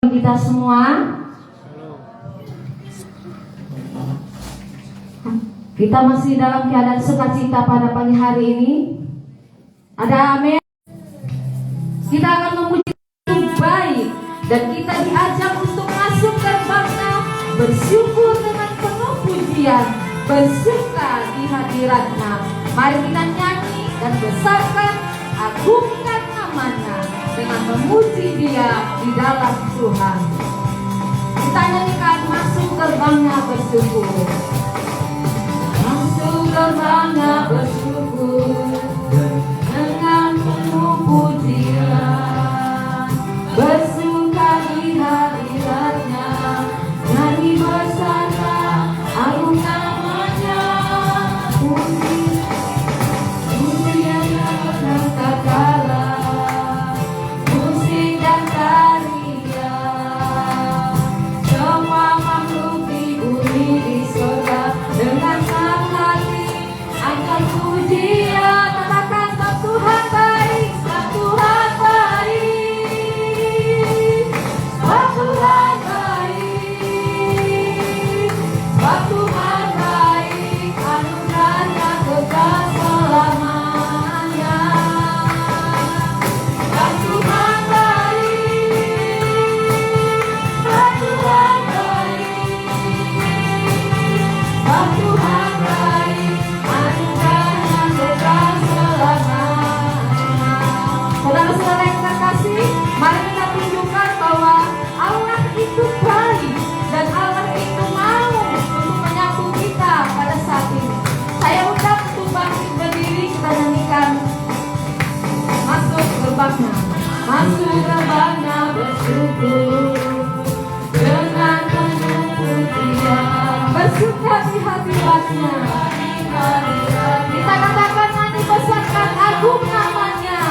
Kita semua, kita masih dalam keadaan sukacita pada pagi hari ini. Ada amin. Kita akan memuji Tuhan baik dan kita diajak untuk masuk gerbangnya, bersyukur dengan penuh pujian, bersuka di hadiratnya. Mari kita nyanyi dan besarkan, agungkan namanya dengan memuji Dia di dalam Tuhan. Kita nyanyikan masuk gerbangnya bersyukur. Masuk gerbangnya bersyukur dengan penuh pujian, bersuka di hadiratnya, nyanyi bersama agung namanya, pujian dan kekala, musik dan tarian, semua makhluk di bumi di surga dengan senang hati akan pujian. Katakan sebab Tuhan baik, sebab Tuhan baik, sebab Tuhan baik, sebab Tuhan baik, anugerahnya kekal selamanya. Sebab Tuhan baik, sebab Tuhan baik, sebab Tuhan baik, anugerahnya kekal selamanya. Saudara-saudara yang terkasih, mari kita tunjukkan bahwa Allah itu baik dan Allah itu mau untuk menyatu kita pada saat ini. Saya undang untuk bangkit berdiri, kita nyanyikan masuk gerbangnya, masuk gerbangnya bersyukur dengan penuh pujian, bersuka di hadiratnya. Kita katakan nyanyi besarkan agung namanya,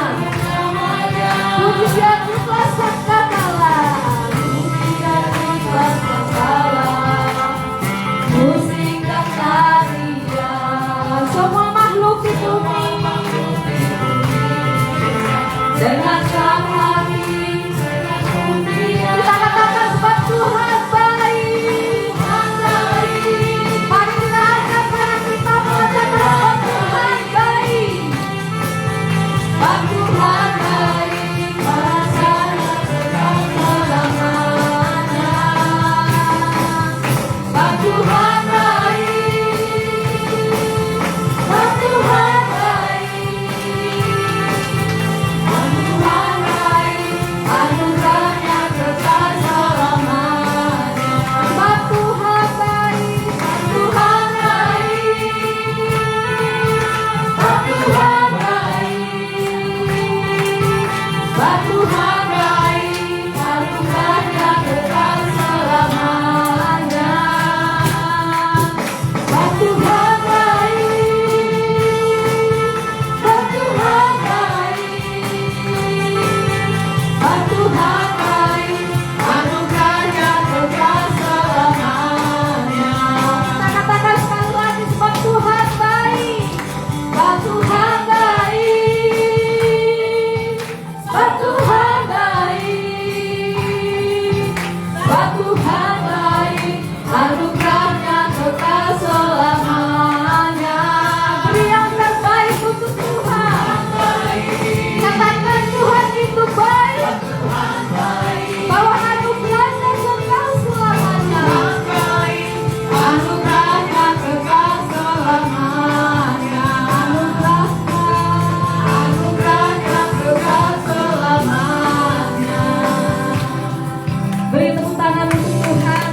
pujian ikhlas kekala, pujian ikhlas kekala, musik dan tarian, semua makhluk di bumi dengan senang hati kita katakan sebab Tuhan baik. Mari kita angkat tangan kita mengatakan sebab Tuhan baik, sebab Tuhan baik, bahasanya kekal selamanya. Sebab Tuhan baik, sebab Tuhan baik, Tuhan baik, anugerahnya kekal selamanya. Sebab Tuhan baik, Tuhan baik, sebab Tuhan baik, sebab Tuhan baik, anugerahnya kekal selamanya. Sebab Tuhan baik, sebab Tuhan baik, sebab Tuhan baik, anugerahnya kekal selamanya. Kita katakan sekali lagi sebab Tuhan baik, sebab Tuhan baik, sebab Tuhan baik, sebab Tuhan baik, anugerahnya kekal selamanya. Beri yang terbaik untuk Tuhan. Katakan Tuhan itu baik, bahwa anugerahnya kekal selamanya. Anugerahnya kekal selamanya. Anugerahnya kekal selamanya. Beri tepuk tangan untuk Tuhan.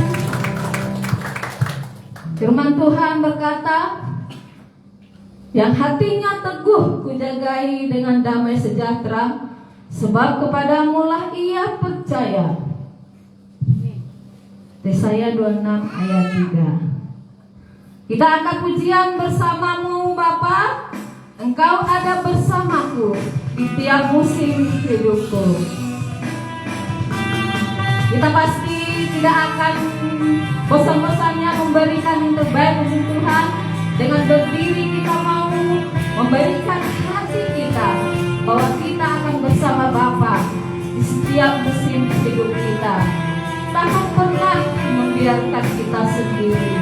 Firman Tuhan berkata, yang hatinya teguh kujagai dengan damai sejahtera, sebab kepadamu lah ia percaya. Yesaya 26 ayat 3. Kita angkat pujian bersamamu Bapa, Engkau ada bersamaku di tiap musim hidupku. Kita pasti tidak akan bosan-bosannya memberikan yang terbaik untuk Tuhan. Dengan berdiri kita mau memberikan hati kita bahwa kita akan bersama Bapa di setiap musim hidup kita. takkan pernah membiarkan kita sendiri.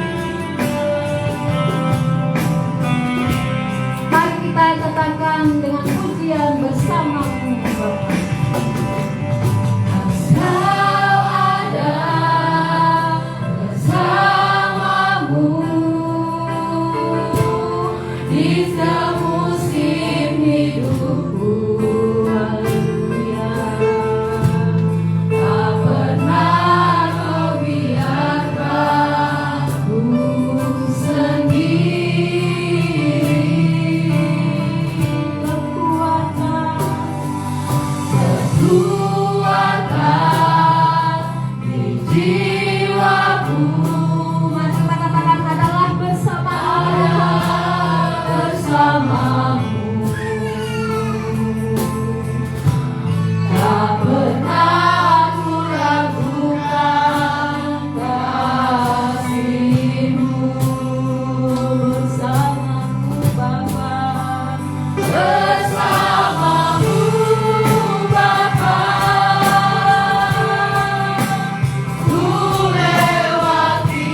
Mari kita katakan dengan pujian bersama-Mu Bapa. Kau ada bersamamu di semusim hidupku. Haleluya. Tak pernah Kau biarkan ku sendiri. Kekuatan di jiwaku. Mari katakan adalah bersamamu. Tak pernah ku ragukan kasih-Mu. Bersamamu Bapa, bersamamu Bapa, ku lewati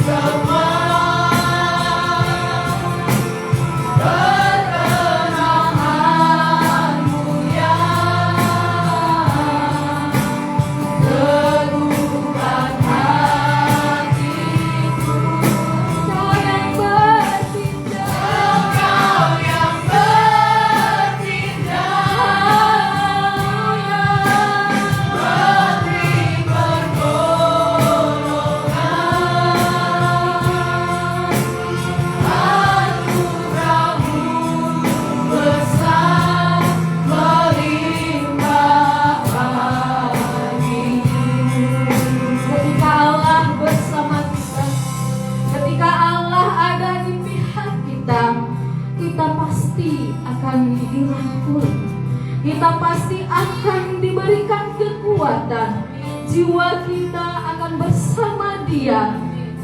semua ketenangan-Mu yang teguhkan hatiku. Kau yang bertindak, Kau yang bertindak, beri pertolongan. Anugerah-Mu besar melimpah bagiku. Ketika Allah bersama kita, ketika Allah ada di pihak kita, kita pasti akan dirangkul, kita pasti akan diberikan kekuatan. Jiwa kita akan bersama Dia.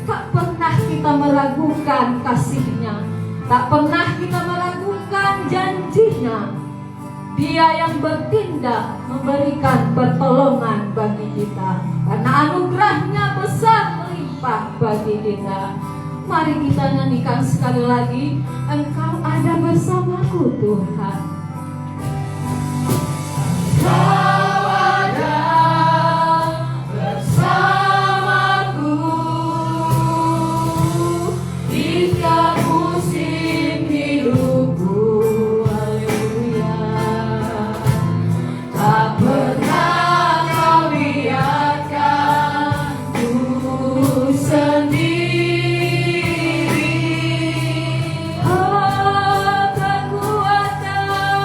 Tak pernah kita meragukan kasih-Nya, tak pernah kita meragukan janji-Nya. Dia yang bertindak memberikan pertolongan bagi kita, karena anugerah-Nya besar melimpah bagi kita. Mari kita nyanyikan sekali lagi, Engkau ada bersamaku Tuhan. Kau ada bersamaku di setiap musim hidupku. Haleluya. Tak pernah Kau biarkan ku sendiri. Oh, kekuatan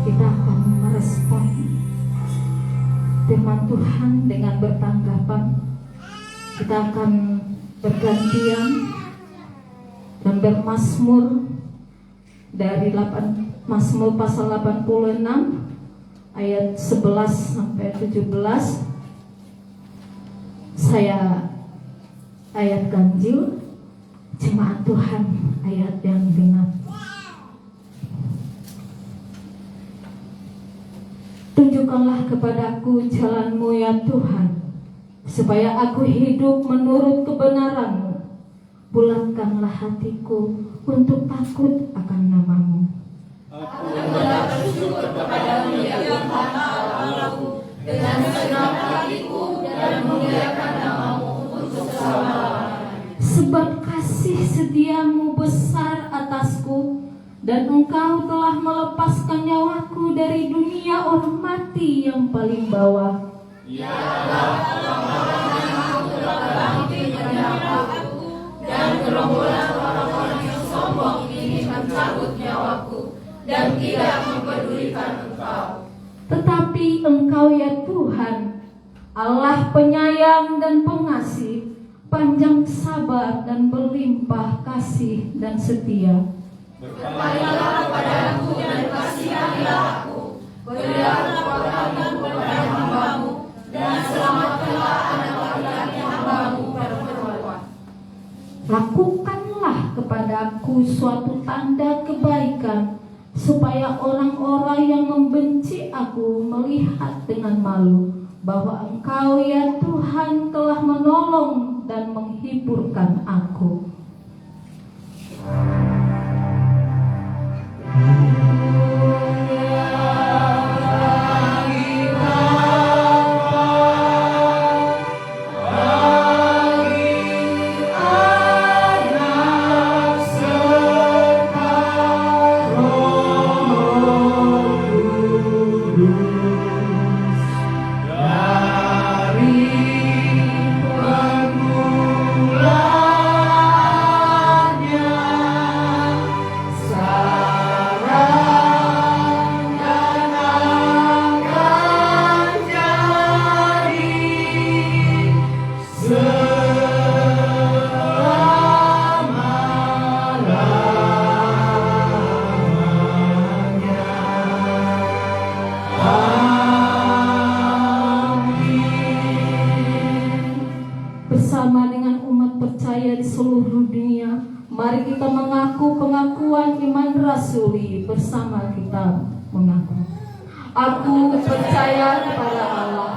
Kita akan merespon firman Tuhan dengan bertanggapan. Kita akan bergantian dan bermazmur dari Mazmur pasal 86 ayat 11 sampai 17. Saya ayat ganjil, jemaat Tuhan ayat yang genap. Tunjukkanlah kepadaku jalan-Mu ya Tuhan, supaya aku hidup menurut kebenaran-Mu. Bulatkanlah hatiku untuk takut akan nama-Mu. Aku hendak bersyukur kepadamu ya Tuhan Allahku dengan segenap hatiku dan memuliakan nama-Mu untuk selama-lamanya. Sebab kasih setia-Mu besar atasku, dan Engkau telah melepaskan nyawaku dari dunia orang mati yang paling bawah. Ya Allah, orang-orang telah bangkit menyerangku, dan gerombolan orang-orang yang sombong ini mencabut nyawaku dan tidak mempedulikan Engkau. Tetapi Engkau ya Tuhan, Allah penyayang dan pengasih, panjang sabar dan berlimpah kasih dan setia. Berpaling padaku dan kasihanilah aku, berilah kekuatanmu kepada hamba-Mu, dan selamatkanlah anak laki-laki hamba-Mu perempuan. Lakukanlah kepadaku suatu tanda kebaikan, supaya orang-orang yang membenci aku melihat dengan malu bahwa Engkau ya Tuhan telah menolong dan menghiburkan aku. Bersama dengan umat percaya di seluruh dunia, mari kita mengaku pengakuan iman rasuli. Bersama kita mengaku, aku percaya kepada Allah,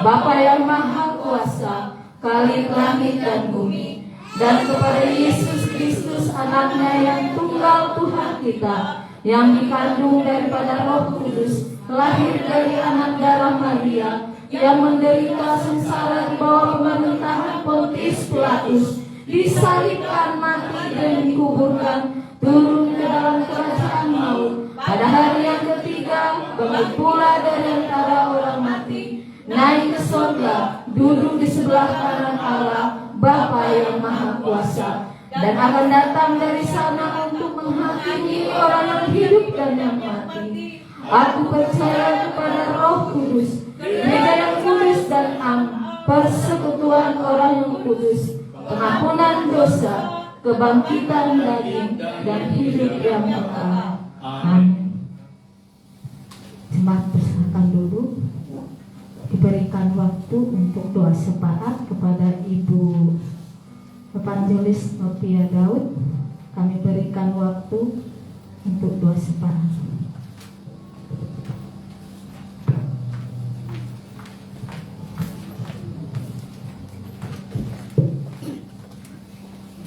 Bapa yang Maha Kuasa, Khalik langit dan bumi, dan kepada Yesus Kristus anaknya yang tunggal Tuhan kita, yang dikandung daripada Roh Kudus, lahir dari anak darah Maria, yang menderita sengsara di bawah pemerintahan Pontius Pilatus, disalibkan, mati dan dikuburkan, turun ke dalam kerajaan maut, pada hari yang ketiga bangkit pula dari antara orang mati, naik ke surga, duduk di sebelah kanan Allah Bapa yang Maha Kuasa, dan akan datang dari sana untuk menghakimi orang yang hidup dan yang mati. Aku percaya kepada Roh Kudus, Gereja yang kudus dan am, persekutuan orang yang kudus, pengampunan dosa, kebangkitan daging, dan hidup yang kekal. Amin. Jemaat persilakan dulu, diberikan waktu untuk doa syafaat kepada Ibu Evangelis Novia Daud. Kami berikan waktu untuk doa syafaat.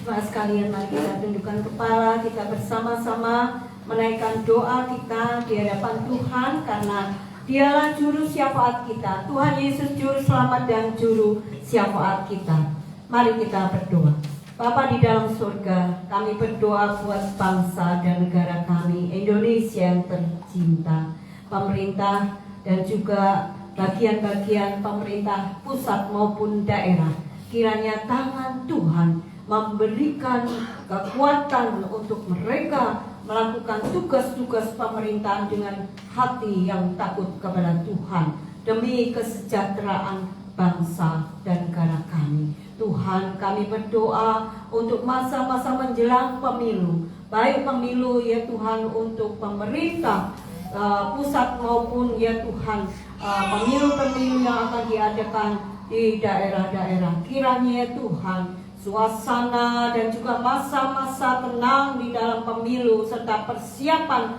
Jemaat sekalian, mari kita tundukkan kepala, kita bersama-sama menaikkan doa kita di hadapan Tuhan, karena Dialah juru syafaat kita. Tuhan Yesus juru selamat dan juru syafaat kita. Mari kita berdoa. Bapa di dalam surga, kami berdoa buat bangsa dan negara kami, Indonesia yang tercinta, pemerintah dan juga bagian-bagian pemerintah pusat maupun daerah. Kiranya tangan Tuhan memberikan kekuatan untuk mereka melakukan tugas-tugas pemerintahan dengan hati yang takut kepada Tuhan demi kesejahteraan bangsa dan negara kami. Tuhan, kami berdoa untuk masa-masa menjelang pemilu, baik pemilu ya Tuhan untuk pemerintah pusat maupun ya Tuhan pemilu-pemilu yang akan diadakan di daerah-daerah. Kiranya ya Tuhan, suasana dan juga masa-masa tenang di dalam pemilu serta persiapan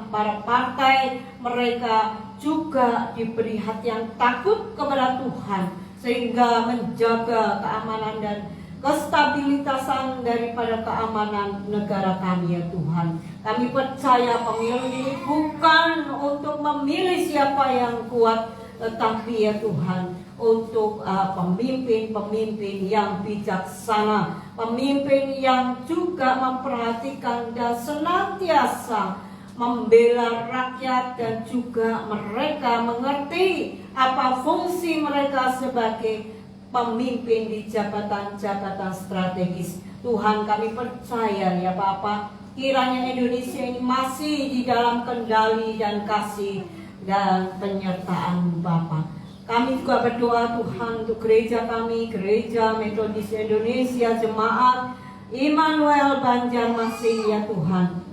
para partai mereka juga diberi hati yang takut kepada Tuhan, sehingga menjaga keamanan dan kestabilitasan daripada keamanan negara kami ya Tuhan. Kami percaya pemilu ini bukan untuk memilih siapa yang kuat, tetapi ya Tuhan untuk pemimpin-pemimpin yang bijaksana, pemimpin yang juga memperhatikan dan senantiasa membela rakyat, dan juga mereka mengerti apa fungsi mereka sebagai pemimpin di jabatan-jabatan strategis. Tuhan, kami percaya ya Bapak, kiranya Indonesia ini masih di dalam kendali dan kasih dan penyertaan Bapak. Kami juga berdoa Tuhan untuk gereja kami, Gereja Metodis Indonesia, Jemaat Immanuel Banjarmasin ya Tuhan.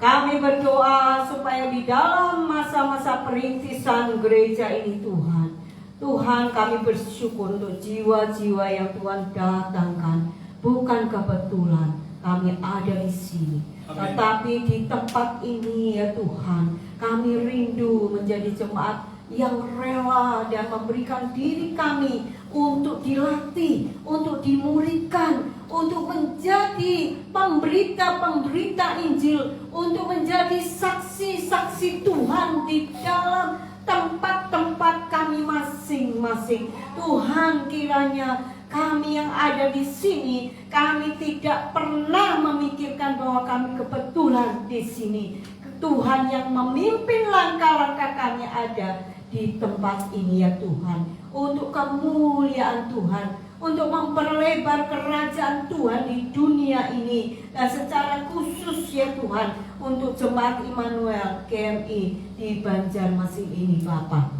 Kami berdoa supaya di dalam masa-masa perintisan gereja ini Tuhan kami bersyukur untuk jiwa-jiwa yang Tuhan datangkan. Bukan kebetulan kami ada di sini, tetapi di tempat ini ya Tuhan, kami rindu menjadi jemaat yang rela dan memberikan diri kami untuk dilatih, untuk dimuridkan, untuk menjadi pemberita-pemberita Injil, untuk menjadi saksi-saksi Tuhan di dalam tempat-tempat kami masing-masing. Tuhan, kiranya kami yang ada di sini, kami tidak pernah memikirkan bahwa kami kebetulan di sini. Tuhan yang memimpin langkah-langkah kami ada di tempat ini ya Tuhan, untuk kemuliaan Tuhan, untuk memperlebar kerajaan Tuhan di dunia ini, dan secara khusus ya Tuhan untuk Jemaat Immanuel GMI di Banjarmasin ini Bapak.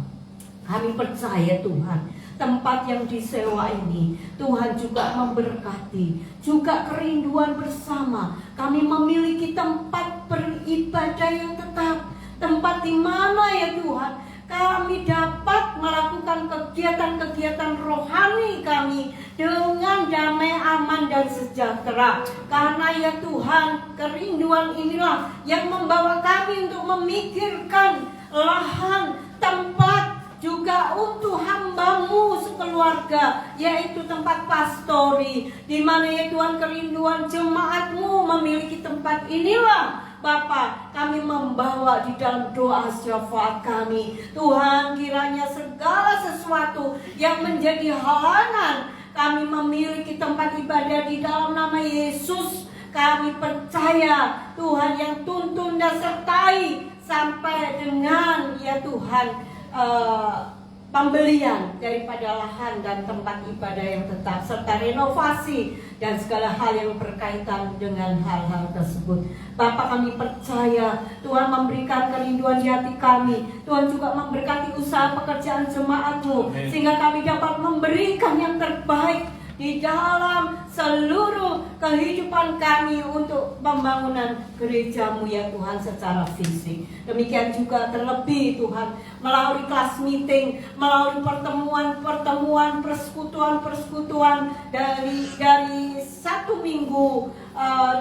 Kami percaya Tuhan, tempat yang disewa ini Tuhan juga memberkati, juga kerinduan bersama. Kami memiliki tempat beribadah yang tetap, tempat di mana ya Tuhan kami dapat melakukan kegiatan-kegiatan rohani kami dengan damai, aman, dan sejahtera. Karena ya Tuhan, kerinduan inilah yang membawa kami untuk memikirkan lahan, tempat, juga untuk hamba-Mu sekeluarga, yaitu tempat pastori, di mana ya Tuhan kerinduan jemaat-Mu memiliki tempat inilah. Bapa, kami membawa di dalam doa syafaat kami. Tuhan, kiranya segala sesuatu yang menjadi halangan kami memiliki tempat ibadah di dalam nama Yesus, kami percaya Tuhan yang tuntun dan sertai sampai dengan ya Tuhan pembelian daripada lahan dan tempat ibadah yang tetap, serta renovasi dan segala hal yang berkaitan dengan hal-hal tersebut. Bapa, kami percaya Tuhan memberikan kerinduan di hati kami. Tuhan juga memberkati usaha pekerjaan jemaat-Mu, sehingga kami dapat memberikan yang terbaik di dalam seluruh kehidupan kami untuk pembangunan gereja-Mu ya Tuhan secara fisik. Demikian juga terlebih Tuhan melalui kelas meeting, melalui pertemuan, persekutuan dari satu minggu,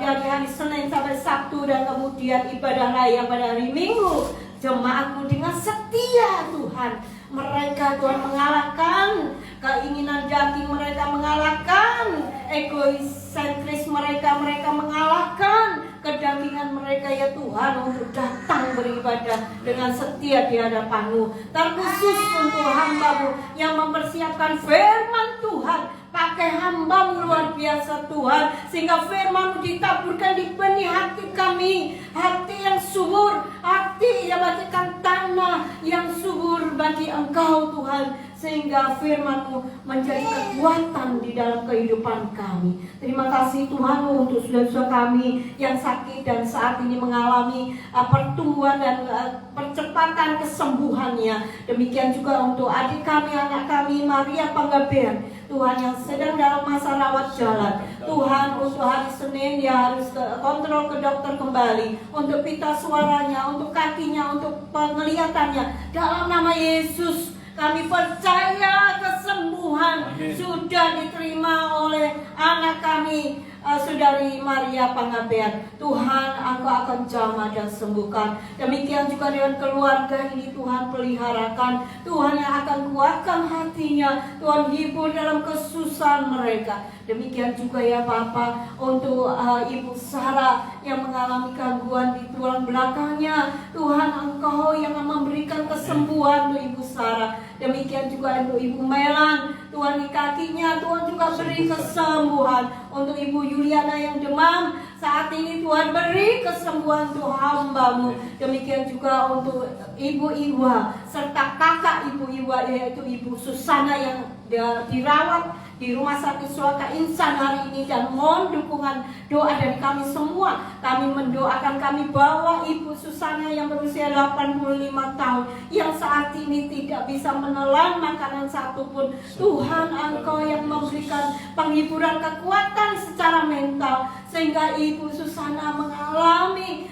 dari hari Senin sampai Sabtu, dan kemudian ibadah raya pada hari Minggu. Jemaat-Mu dengan setia Tuhan, mereka Tuhan mengalahkan keinginan daging mereka, mengalahkan egoisentris mereka mengalahkan kedagingan mereka ya Tuhan, untuk datang beribadah dengan setia di hadapan-Mu. Terkhusus untuk hamba-Mu yang mempersiapkan firman Tuhan, pakai hamba-Mu luar biasa Tuhan, sehingga firman-Mu ditaburkan di benih hati kami, hati yang subur, hati yang bagikan tanah yang subur bagi Engkau Tuhan, sehingga firman-Mu menjadi kekuatan di dalam kehidupan kami. Terima kasih Tuhan untuk saudara-saudara kami yang sakit dan saat ini mengalami pertumbuhan dan percepatan kesembuhannya. Demikian juga untuk adik kami, anak kami Maria Panggabean, Tuhan, yang sedang dalam masa rawat jalan. Tuhan, untuk hari Senin dia harus kontrol ke dokter kembali, untuk pita suaranya, untuk kakinya, untuk penglihatannya. Dalam nama Yesus kami percaya kesembuhan sudah diterima oleh anak kami, Saudari Maria Panggabean. Tuhan, Engkau akan jamah dan sembuhkan. Demikian juga dengan keluarga ini, Tuhan, peliharakan. Tuhan yang akan kuatkan hatinya. Tuhan, hibur dalam kesusahan mereka. Demikian juga ya Bapa, untuk Ibu Sarah yang mengalami gangguan di tulang belakangnya. Tuhan, Engkau yang memberikan kesembuhan untuk Ibu Sarah. Demikian juga untuk Ibu Melan, Tuhan, di kakinya Tuhan juga beri kesembuhan. Untuk Ibu Yuliana yang demam, saat ini Tuhan beri kesembuhan untuk hamba-Mu. Demikian juga untuk Ibu Iwa serta kakak Ibu Iwa, yaitu Ibu Susana yang dirawat di Rumah Sakit Suaka Insan hari ini, dan mohon dukungan doa dari kami semua. Kami mendoakan, kami bawa Ibu Susana yang berusia 85 tahun yang saat ini tidak bisa menelan makanan satupun. Tuhan, Engkau yang memberikan penghiburan, kekuatan secara mental, sehingga Ibu Susana mengalami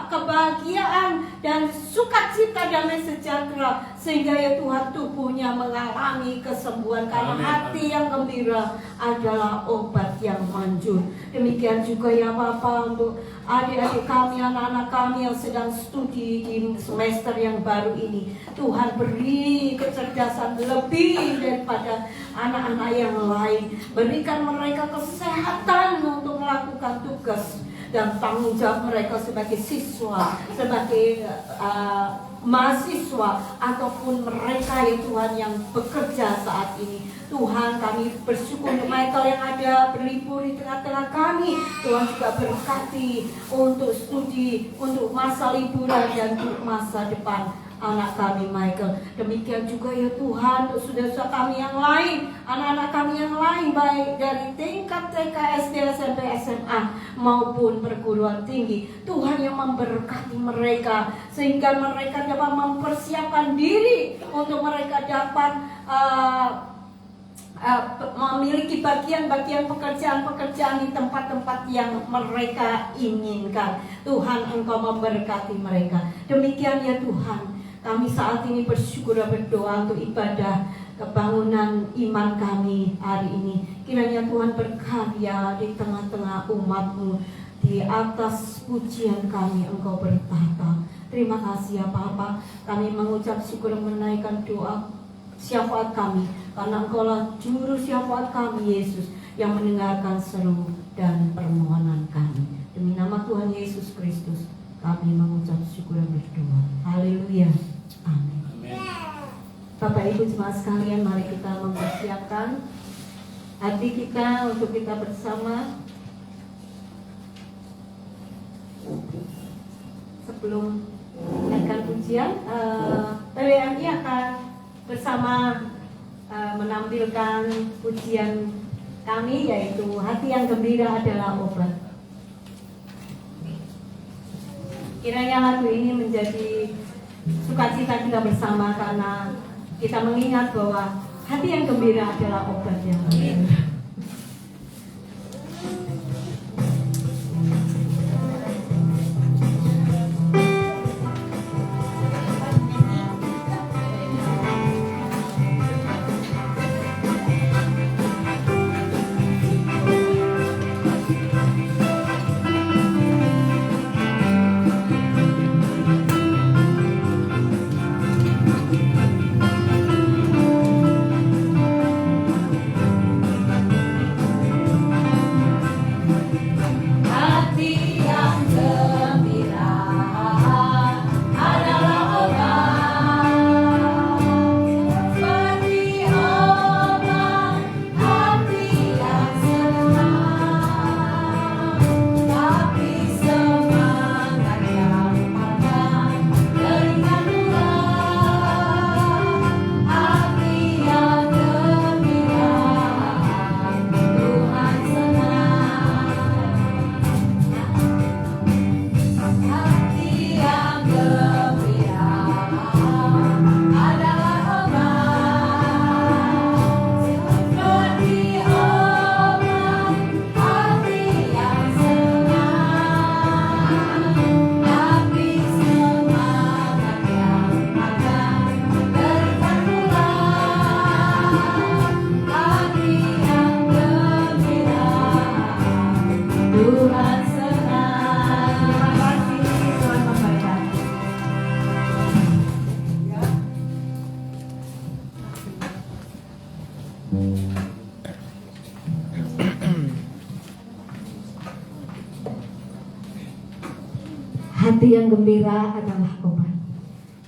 kebahagiaan dan sukacita, damai sejahtera, sehingga ya Tuhan tubuhnya mengalami kesembuhan, karena hati yang gembira adalah obat yang manjur. Demikian juga ya Bapa, untuk adik-adik kami, anak-anak kami yang sedang studi di semester yang baru ini. Tuhan, beri kecerdasan lebih daripada anak-anak yang lain. Berikan mereka kesehatan untuk melakukan tugas dan tanggung jawab mereka sebagai siswa, sebagai mahasiswa, ataupun mereka ya Tuhan yang bekerja saat ini. Tuhan, kami bersyukur untuk Michael yang ada berlibur di tengah-tengah kami. Tuhan juga berkati untuk studi, untuk masa liburan, dan untuk masa depan anak kami Michael. Demikian juga ya Tuhan untuk saudara-saudara kami yang lain, anak-anak kami yang lain, baik dari tingkat TK, SD, SMP, SMA maupun perguruan tinggi. Tuhan yang memberkati mereka, sehingga mereka dapat mempersiapkan diri untuk mereka dapat memiliki bagian-bagian pekerjaan-pekerjaan di tempat-tempat yang mereka inginkan. Tuhan, Engkau memberkati mereka. Demikian ya Tuhan, kami saat ini bersyukur dan berdoa untuk ibadah kebangunan iman kami hari ini. Kiranya Tuhan berkarya di tengah-tengah umat-Mu. Di atas pujian kami Engkau bertata. Terima kasih ya Bapa. Kami mengucap syukur dan menaikkan doa syafaat kami, karena Engkau lah juru syafaat kami Yesus, yang mendengarkan seru dan permohonan kami. Demi nama Tuhan Yesus Kristus kami mengucap syukur dan berdoa. Haleluya. Amin. Bapak Ibu jemaat sekalian, mari kita mempersiapkan hati kita untuk kita bersama. Sebelum menaikkan pujian, PWMI akan bersama menampilkan pujian kami, yaitu Hati yang Gembira Adalah Obat. Kiranya lagu ini menjadi sukacita kita bersama, karena kita mengingat bahwa hati yang gembira adalah obat yang gembira. hati yang gembira adalah obat.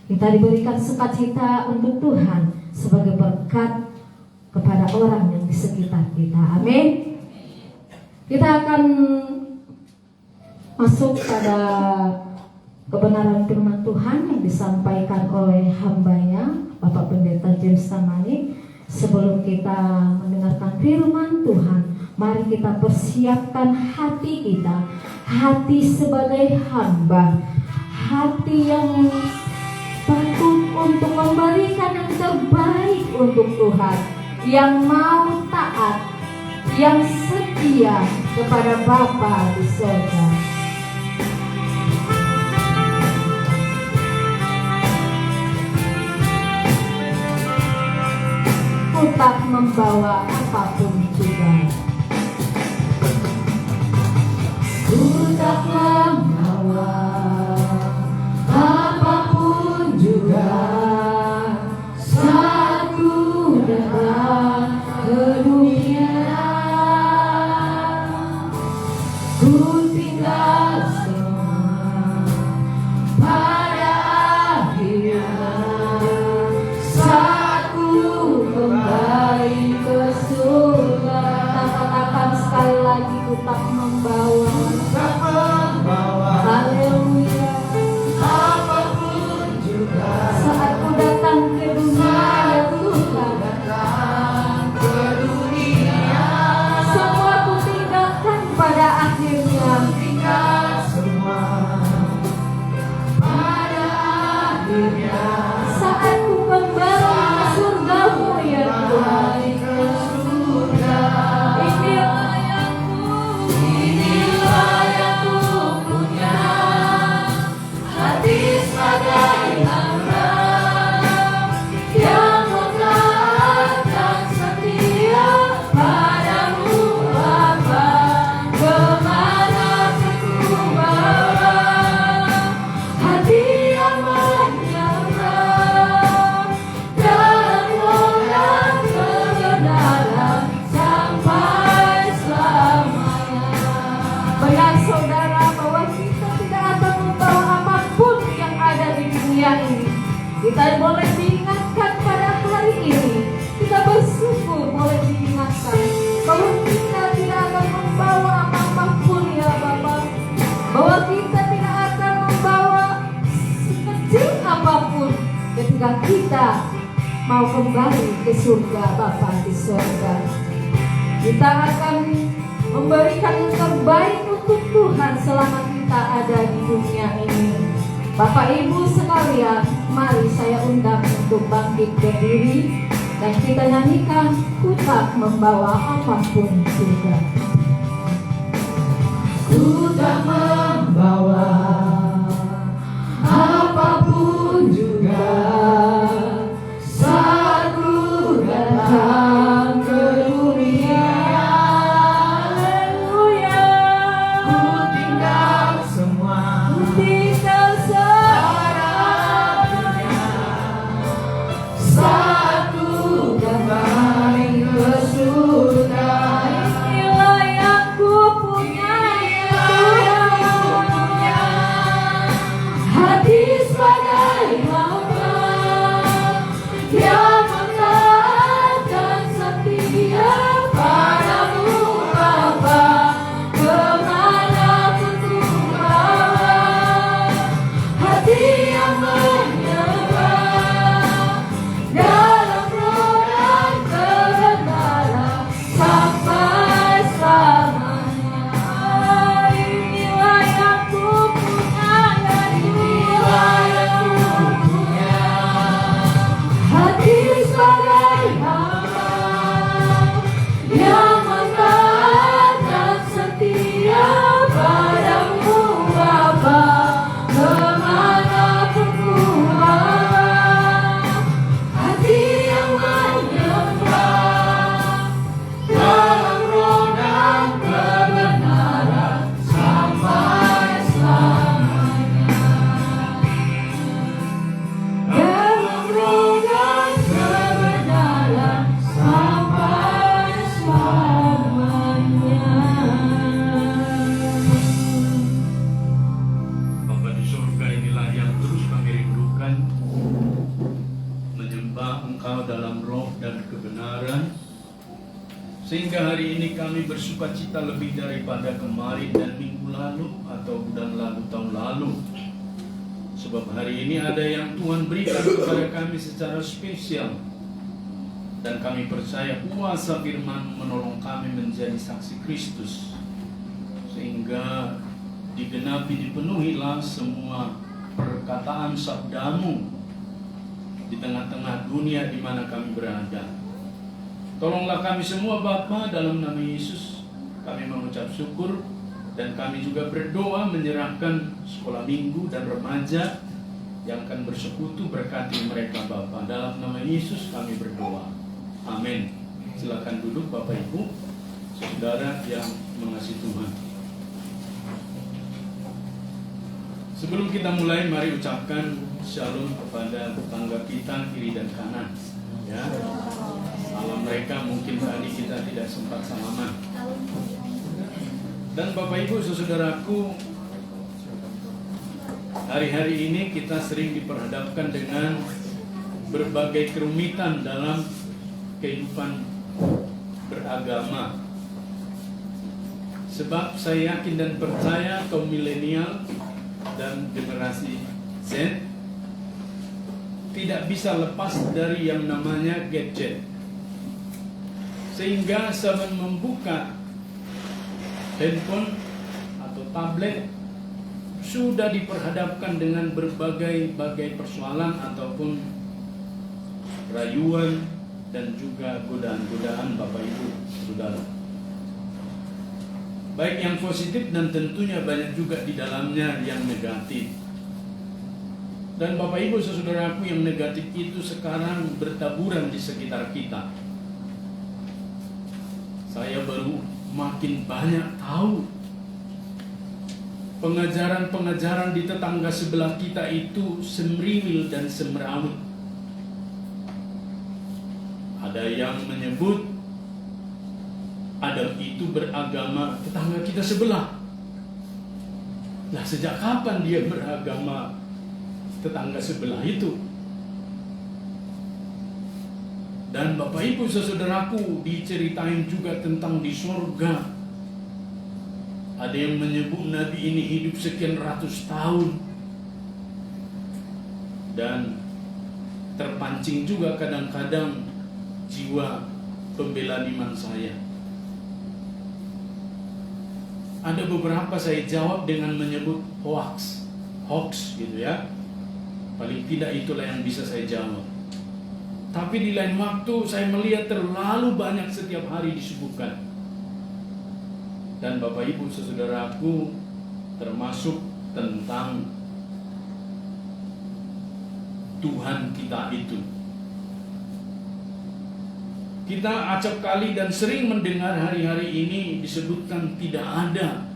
Kita diberikan sukacita untuk Tuhan sebagai berkat kepada orang yang di sekitar kita. Amin. Kita akan masuk pada kebenaran firman Tuhan yang disampaikan oleh hambanya Bapak Pendeta James Tamani. Sebelum kita mendengarkan firman Tuhan, mari kita persiapkan hati kita, hati sebagai hamba, hati yang patut untuk memberikan yang terbaik untuk Tuhan, yang mau taat, yang setia kepada Bapa di surga. Ku tak membawa apapun juga. Ku tak membawa apapun juga saat ku datang ke dunia. Ku tinggal semua pada akhirnya saat ku kembali ke surga. Katakan sekali lagi, ku tak membawa haleluya apapun juga saat ku datang ke dunia, ya Tuhan. Semua ku tinggalkan pada akhirnya. Saat ku kembali ke surgamu, ya Tuhan. Inilah yang ku punya, hati sebagai hamba yang taat dan setia padamu Bapa. Kemana ku bawa hati yang menyerah dalam lorong kebenaran sampai selamanya. Benar saudara bahwa kita tidak akan membawa apapun yang ada di dunia ini. Kita boleh diingatkan pada hari ini, kita bersyukur boleh diingatkan bahwa kita tidak akan membawa apapun, ya Bapak. Bahwa kita tidak akan membawa sekecil apapun ketika kita mau kembali ke surga Bapa di surga. Kita akan memberikan yang terbaik untuk Tuhan selama kita ada di dunia ini. Bapak Ibu sekalian, mari saya undang untuk bangkit berdiri dan kita nyanyikan Ku Tak Membawa Apapun Juga. Ku tak membawa apapun juga saat ku datang ke dunia. Haleluya. Ku tinggal semua Ku tinggal selamanya saat ku kembali ke surga. Inilah yang ku punya, ya Tuhan. Hati sebagai hamba yang taat dan setia padamu Bapa. Kemana pun ku bawa hati yang menyerah dalam lorong kebenaran sampai selamanya. Inilah yang ku punya, ya Tuhan. kami bersuka cita lebih daripada kemarin dan minggu lalu atau bulan lalu, tahun lalu. Sebab hari ini ada yang Tuhan berikan kepada kami secara spesial. Dan kami percaya kuasa firman menolong kami menjadi saksi Kristus. Sehingga digenapi, dipenuhilah semua perkataan sabdamu di tengah-tengah dunia di mana kami berada. Tolonglah kami semua Bapa, dalam nama Yesus kami mengucap syukur, dan kami juga berdoa menyerahkan sekolah minggu dan remaja yang akan bersekutu. Berkati mereka Bapa, dalam nama Yesus kami berdoa. Amin. Silakan duduk Bapak Ibu, saudara yang mengasihi Tuhan. Sebelum kita mulai, mari ucapkan shalom kepada tetangga kita kiri dan kanan. Ya, salam mereka mungkin tadi kita tidak sempat salaman. Dan Bapak Ibu saudaraku, hari-hari ini kita sering diperhadapkan dengan berbagai kerumitan dalam kehidupan beragama. Sebab saya yakin dan percaya kaum milenial dan generasi Z tidak bisa lepas dari yang namanya gadget. Sehingga saat membuka handphone atau tablet sudah diperhadapkan dengan berbagai persoalan ataupun rayuan dan juga godaan-godaan Bapak Ibu Saudara. Baik yang positif dan tentunya banyak juga di dalamnya yang negatif. Dan Bapak Ibu saudaraku, yang negatif itu sekarang bertaburan di sekitar kita. Saya baru makin banyak tahu pengajaran-pengajaran di tetangga sebelah kita itu semriwil dan semrawut. Ada yang menyebut Adam itu beragama tetangga kita sebelah. Nah, sejak kapan dia beragama tetangga sebelah itu? Dan Bapak Ibu saudaraku, diceritain juga tentang di surga. Ada yang menyebut Nabi ini hidup sekian ratus tahun. Dan terpancing juga kadang-kadang jiwa pembela iman saya. Ada beberapa saya jawab dengan menyebut hoax gitu ya. Paling tidak itulah yang bisa saya jawab. Tapi di lain waktu saya melihat terlalu banyak setiap hari disebutkan. Dan Bapak Ibu saudaraku, termasuk tentang Tuhan kita itu. Kita acap kali dan sering mendengar hari-hari ini disebutkan tidak ada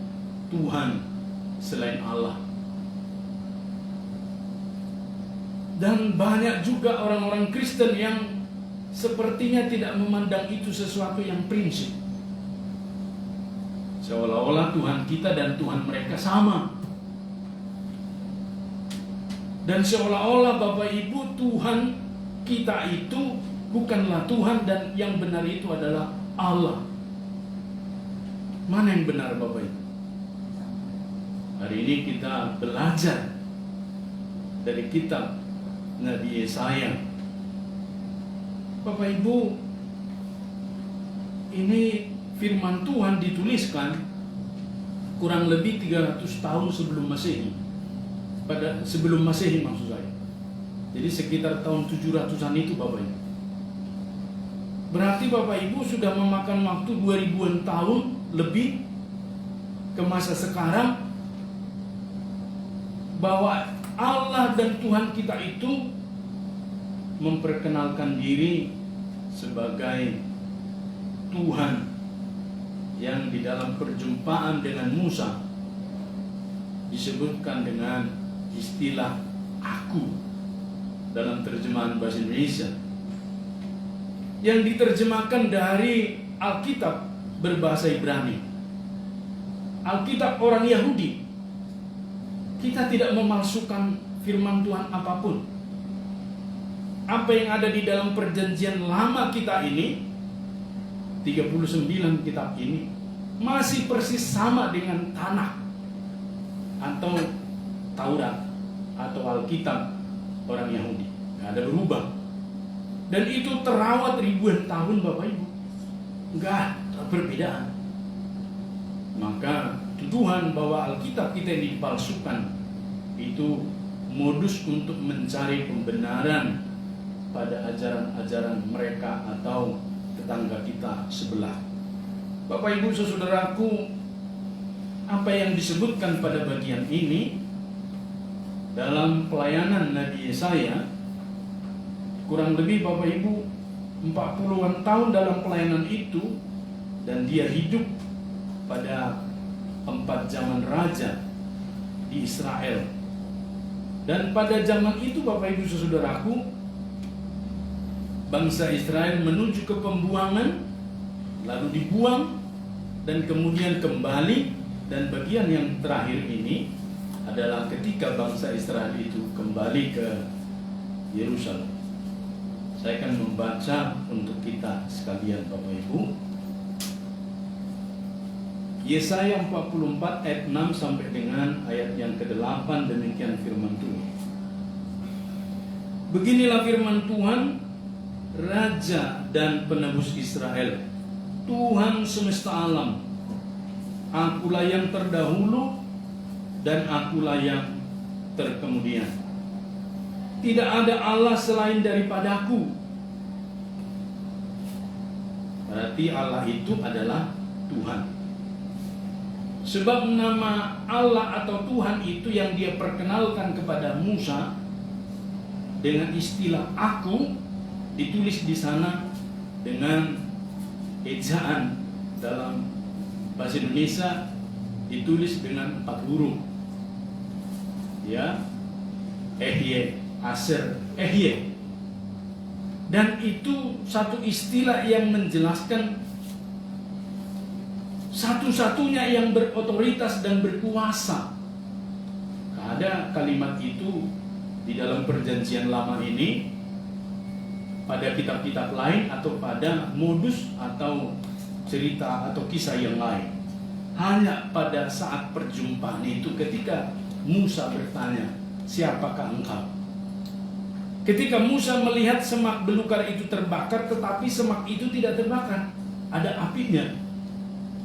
Tuhan selain Allah. Dan banyak juga orang-orang Kristen yang sepertinya tidak memandang itu sesuatu yang prinsip. Seolah-olah Tuhan kita dan Tuhan mereka sama. Dan seolah-olah Bapak Ibu, Tuhan kita itu bukanlah Tuhan dan yang benar itu adalah Allah. Mana yang benar Bapak Ibu? Hari ini kita belajar dari kitab Nabi Yesaya. Bapak Ibu, ini firman Tuhan dituliskan kurang lebih 300 tahun sebelum Masehi. Sebelum Masehi maksud saya. Jadi sekitar tahun 700-an itu Bapak Ibu. Berarti Bapak Ibu sudah memakan waktu 2000-an tahun lebih ke masa sekarang, bahwa Allah dan Tuhan kita itu memperkenalkan diri sebagai Tuhan yang di dalam perjumpaan dengan Musa disebutkan dengan istilah aku dalam terjemahan bahasa Indonesia, yang diterjemahkan dari Alkitab berbahasa Ibrani, Alkitab orang Yahudi. Kita tidak memalsukan firman Tuhan apapun. Apa yang ada di dalam perjanjian lama kita ini 39 kitab ini masih persis sama dengan Tanakh atau Taurat atau Alkitab orang Yahudi. Nggak ada berubah. Dan itu terawat ribuan tahun Bapak Ibu. Nggak ada perbedaan. Maka tuduhan bahwa Alkitab kita ini dipalsukan itu modus untuk mencari pembenaran pada ajaran-ajaran mereka atau tetangga kita sebelah. Bapak Ibu saudaraku, apa yang disebutkan pada bagian ini dalam pelayanan Nabi Yesaya, kurang lebih Bapak Ibu 40-an tahun dalam pelayanan itu, dan dia hidup pada 4 zaman raja di Israel. Dan pada zaman itu Bapak Ibu saudaraku, bangsa Israel menuju ke pembuangan, lalu dibuang dan kemudian kembali. Dan bagian yang terakhir ini adalah ketika bangsa Israel itu kembali ke Yerusalem. Saya akan membaca untuk kita sekalian Bapak Ibu. Yesaya 44 ayat 6 sampai dengan ayat yang ke-8, demikian firman Tuhan. Beginilah firman Tuhan, Raja dan Penebus Israel, Tuhan semesta alam. Akulah yang terdahulu dan akulah yang terkemudian. Tidak ada Allah selain daripadaku. Berarti Allah itu adalah Tuhan. Sebab nama Allah atau Tuhan itu yang dia perkenalkan kepada Musa dengan istilah aku, ditulis di sana dengan ejaan dalam bahasa Indonesia, ditulis dengan 4 huruf. Ya, Ehye, Aser, Ehye. Dan itu satu istilah yang menjelaskan satu-satunya yang berotoritas dan berkuasa. Ada kalimat itu di dalam perjanjian lama ini, pada kitab-kitab lain atau pada modus atau cerita atau kisah yang lain. Hanya pada saat perjumpaan itu ketika Musa bertanya, siapakah engkau? Ketika Musa melihat semak belukar itu terbakar, tetapi semak itu tidak terbakar, ada apinya.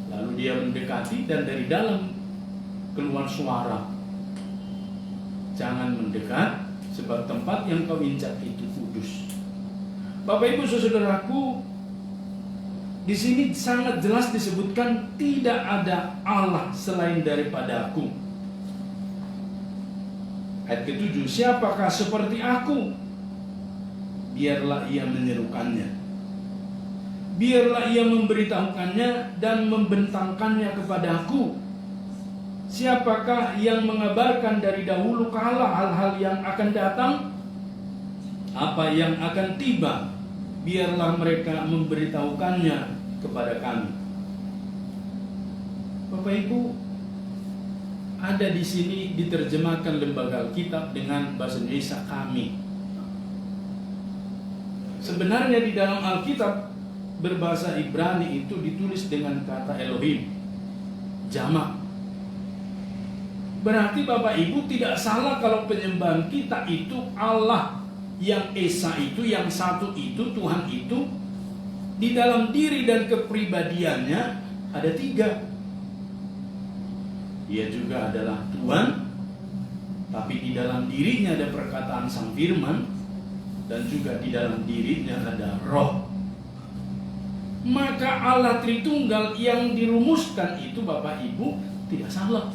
Lalu dia mendekati dan dari dalam keluar suara, jangan mendekat, sebab tempat yang kau injak itu kudus. Bapak Ibu saudaraku, di sini sangat jelas disebutkan tidak ada Allah selain daripada aku. Ayat ke-7, siapakah seperti aku? Biarlah ia menyerukannya. Biarlah ia memberitahukannya dan membentangkannya kepadaku. Siapakah yang mengabarkan dari dahulu kala hal-hal yang akan datang? Apa yang akan tiba? Biarlah mereka memberitahukannya kepada kami. Bapak Ibu, ada di sini diterjemahkan lembaga Alkitab dengan bahasa Indonesia kami. Sebenarnya di dalam Alkitab berbahasa Ibrani itu ditulis dengan kata Elohim, jamak. Berarti Bapak Ibu tidak salah kalau penyembahan kita itu Allah yang Esa itu, yang satu itu, Tuhan itu, di dalam diri dan kepribadiannya ada 3. Dia juga adalah Tuhan, tapi di dalam dirinya ada perkataan Sang Firman, dan juga di dalam dirinya ada Roh. Maka Allah Tritunggal yang dirumuskan itu Bapak Ibu tidak salah.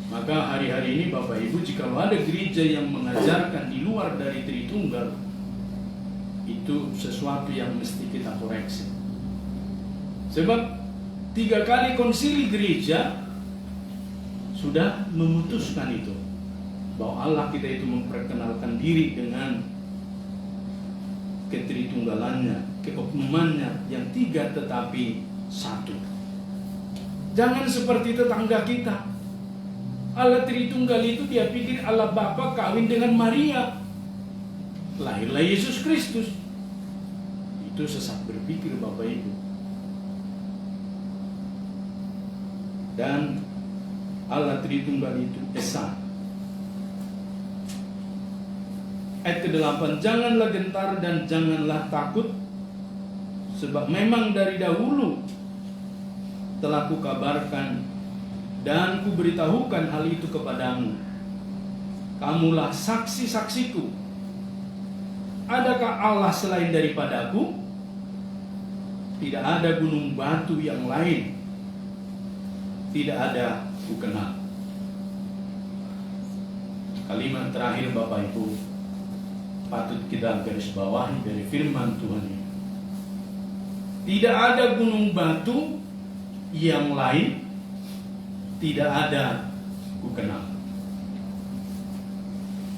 Maka hari-hari ini Bapak Ibu, jika ada gereja yang mengajarkan di luar dari Tritunggal, itu sesuatu yang mesti kita koreksi. Sebab 3 kali konsili gereja sudah memutuskan itu, bahwa Allah kita itu memperkenalkan diri dengan ketritunggalannya, keoknumannya yang 3 tetapi 1. Jangan seperti tetangga kita. Allah Tritunggal itu dia pikir Allah Bapa kawin dengan Maria, lahirlah Yesus Kristus. Itu sesat berpikir Bapak Ibu. Dan Allah Tritunggal itu Esa. Ayat ke-8, janganlah gentar dan janganlah takut, sebab memang dari dahulu telah kukabarkan dan kuberitahukan hal itu kepadamu. Kamulah saksi-saksiku. Adakah Allah selain daripadaku? Tidak ada gunung batu yang lain. Tidak ada kukenal. Kalimat terakhir Bapak Ibu patut kita garis bawahi dari firman Tuhan ini. Tidak ada gunung batu yang lain, tidak ada kukenal.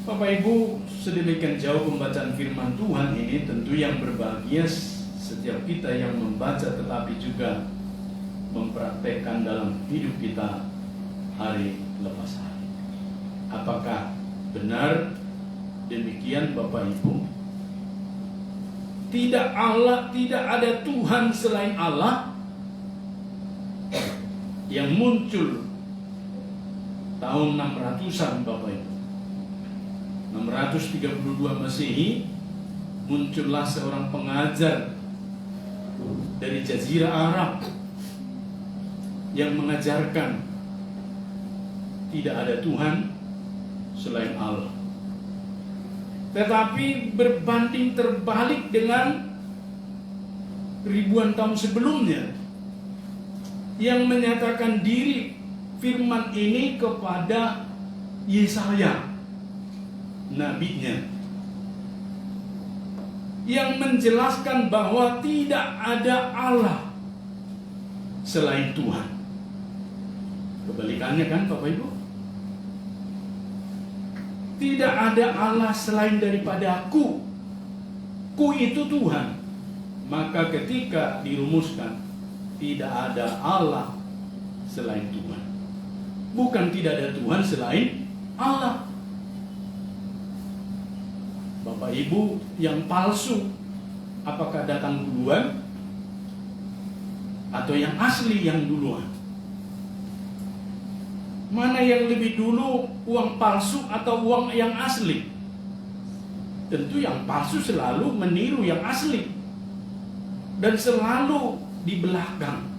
Bapak Ibu, sedemikian jauh pembacaan firman Tuhan ini, tentu yang berbahagia setiap kita yang membaca tetapi juga mempraktekkan dalam hidup kita hari lepas hari. Apakah benar demikian Bapak Ibu? Tidak ada Tuhan selain Allah yang muncul tahun 600-an Bapak Ibu. 632 Masehi muncullah seorang pengajar dari Jazirah Arab yang mengajarkan tidak ada Tuhan selain Allah. Tetapi berbanding terbalik dengan ribuan tahun sebelumnya yang menyatakan diri firman ini kepada Yesaya, nabinya, yang menjelaskan bahwa tidak ada Allah selain Tuhan. Kebalikannya kan Bapak Ibu? Tidak ada Allah selain daripada Ku. Ku itu Tuhan. Maka ketika dirumuskan tidak ada Allah selain Tuhan. Bukan tidak ada Tuhan selain Allah. Bapak Ibu, yang palsu apakah datang duluan atau yang asli yang duluan? Mana yang lebih dulu, uang palsu atau uang yang asli? Tentu yang palsu selalu meniru yang asli dan selalu di belakang.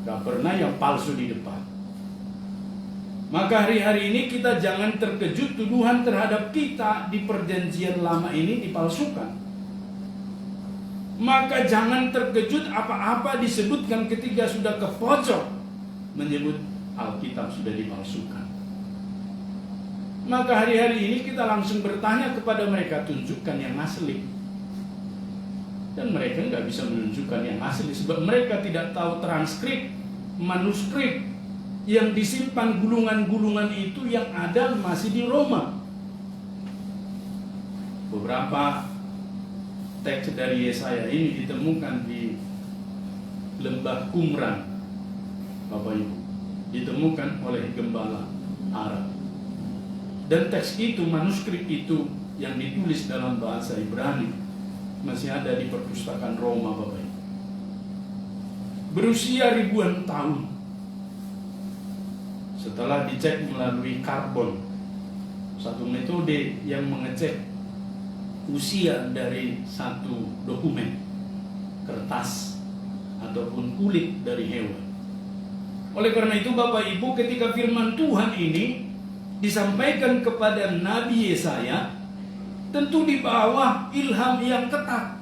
Gak pernah yang palsu di depan. Maka hari-hari ini kita jangan terkejut tuduhan terhadap kita di perjanjian lama ini dipalsukan. Maka jangan terkejut apa-apa disebutkan ketika sudah ke pojok menyebut Alkitab sudah dipalsukan. Maka hari-hari ini kita langsung bertanya kepada mereka, tunjukkan yang asli. Dan mereka nggak bisa menunjukkan yang asli sebab mereka tidak tahu transkrip, manuskrip yang disimpan gulungan-gulungan itu yang ada masih di Roma. Beberapa teks dari Yesaya ini ditemukan di lembah Qumran, Bapak Ibu, ditemukan oleh gembala Arab. Dan teks itu, manuskrip itu yang ditulis dalam bahasa Ibrani masih ada di perpustakaan Roma, Bapak Ibu. Berusia ribuan tahun. Setelah dicek melalui karbon, satu metode yang mengecek usia dari satu dokumen, kertas ataupun kulit dari hewan. Oleh karena itu Bapak Ibu, ketika firman Tuhan ini disampaikan kepada Nabi Yesaya, tentu di bawah ilham yang ketat.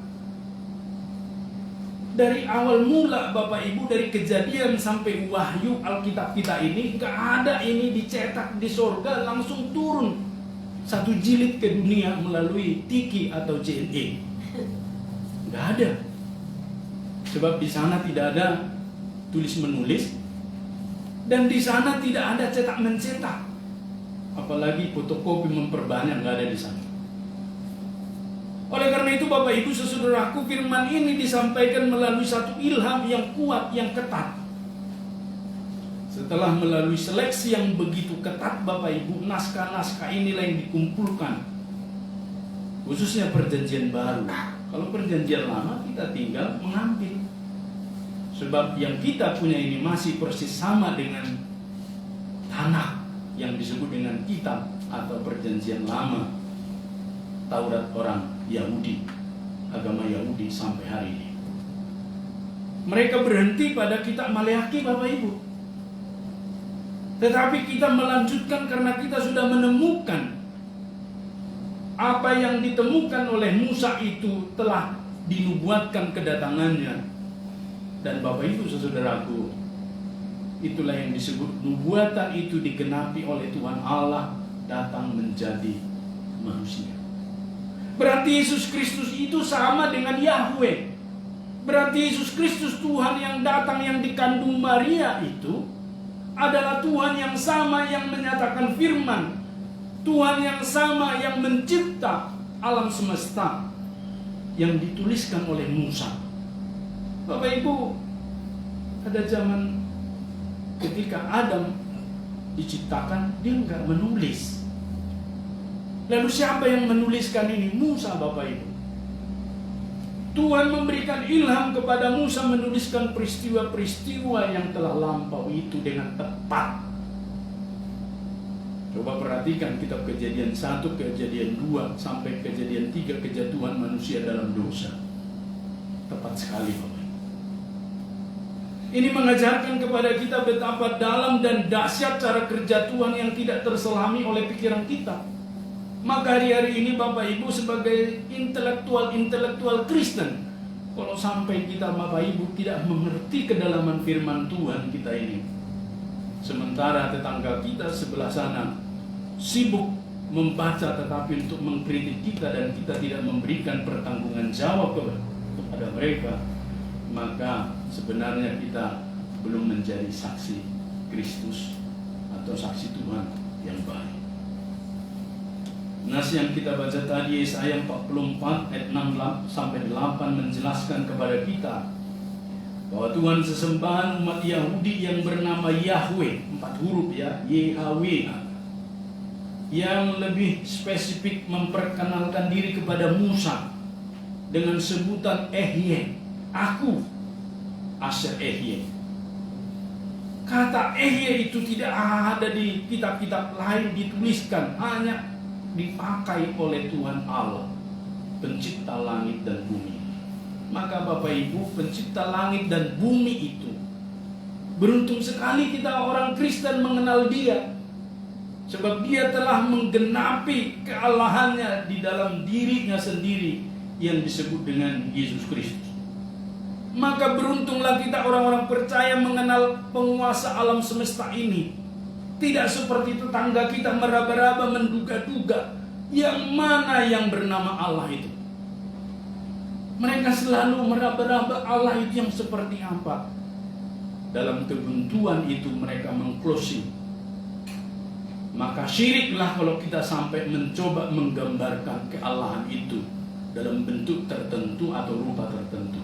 Dari awal mula Bapak Ibu, dari Kejadian sampai Wahyu, Alkitab kita ini gak ada ini dicetak di sorga langsung turun satu jilid ke dunia melalui tiki atau JNE. Gak ada. Sebab di sana tidak ada tulis menulis dan di sana tidak ada cetak mencetak. Apalagi fotokopi memperbanyak, gak ada di sana. Oleh karena itu Bapak Ibu saudaraku, firman ini disampaikan melalui satu ilham yang kuat, yang ketat. Setelah melalui seleksi yang begitu ketat Bapak Ibu, naskah-naskah inilah yang dikumpulkan, khususnya perjanjian baru, Kalau perjanjian lama kita tinggal mengambil. Sebab yang kita punya ini masih persis sama dengan tanah yang disebut dengan kitab atau perjanjian lama, Taurat orang Yahudi, agama Yahudi sampai hari ini. Mereka berhenti pada kitab Maleakhi, Bapak Ibu. Tetapi kita melanjutkan karena kita sudah menemukan apa yang ditemukan oleh Musa itu telah dinubuatkan kedatangannya. Dan Bapak Ibu saudaraku, itulah yang disebut nubuatan itu digenapi oleh Tuhan Allah datang menjadi manusia. Berarti Yesus Kristus itu sama dengan Yahweh. Berarti Yesus Kristus Tuhan yang datang yang dikandung Maria itu adalah Tuhan yang sama yang menyatakan firman, Tuhan yang sama yang mencipta alam semesta yang dituliskan oleh Musa. Bapak Ibu, ada zaman ketika Adam diciptakan, dia enggak menulis. Lalu siapa yang menuliskan ini? Musa, Bapak Ibu. Tuhan memberikan ilham kepada Musa menuliskan peristiwa-peristiwa yang telah lampau itu dengan tepat. Coba perhatikan kitab Kejadian 1, Kejadian 2 sampai Kejadian 3, kejatuhan manusia dalam dosa. Tepat sekali, Bapak. Ini mengajarkan kepada kita betapa dalam dan dahsyat cara kerja Tuhan yang tidak terselami oleh pikiran kita. Maka hari-hari ini Bapak Ibu sebagai intelektual Kristen, kalau sampai kita Bapak Ibu tidak mengerti kedalaman firman Tuhan kita ini, sementara tetangga kita sebelah sana sibuk membaca tetapi untuk mengkritik kita dan kita tidak memberikan pertanggungan jawab kepada mereka, maka sebenarnya kita belum menjadi saksi Kristus atau saksi Tuhan yang baik. Nas yang kita baca tadi Yesaya 44 ayat 6 sampai 8 menjelaskan kepada kita bahwa Tuhan sesembahan umat Yahudi yang bernama Yahweh, 4 huruf ya, YHWH, yang lebih spesifik memperkenalkan diri kepada Musa dengan sebutan Ehye, aku Asher Ehye. Kata Ehye itu tidak ada di kitab-kitab lain dituliskan, hanya dipakai oleh Tuhan Allah, pencipta langit dan bumi. Maka Bapak Ibu, pencipta langit dan bumi itu, beruntung sekali kita orang Kristen mengenal dia, sebab dia telah menggenapi kealahannya di dalam dirinya sendiri yang disebut dengan Yesus Kristus. Maka beruntunglah kita orang-orang percaya mengenal penguasa alam semesta ini. Tidak seperti tetangga kita meraba-raba menduga-duga yang mana yang bernama Allah itu. Mereka selalu meraba-raba Allah itu yang seperti apa. Dalam kebuntuan itu mereka mengclosing. Maka syiriklah kalau kita sampai mencoba menggambarkan kealahan itu dalam bentuk tertentu atau rupa tertentu.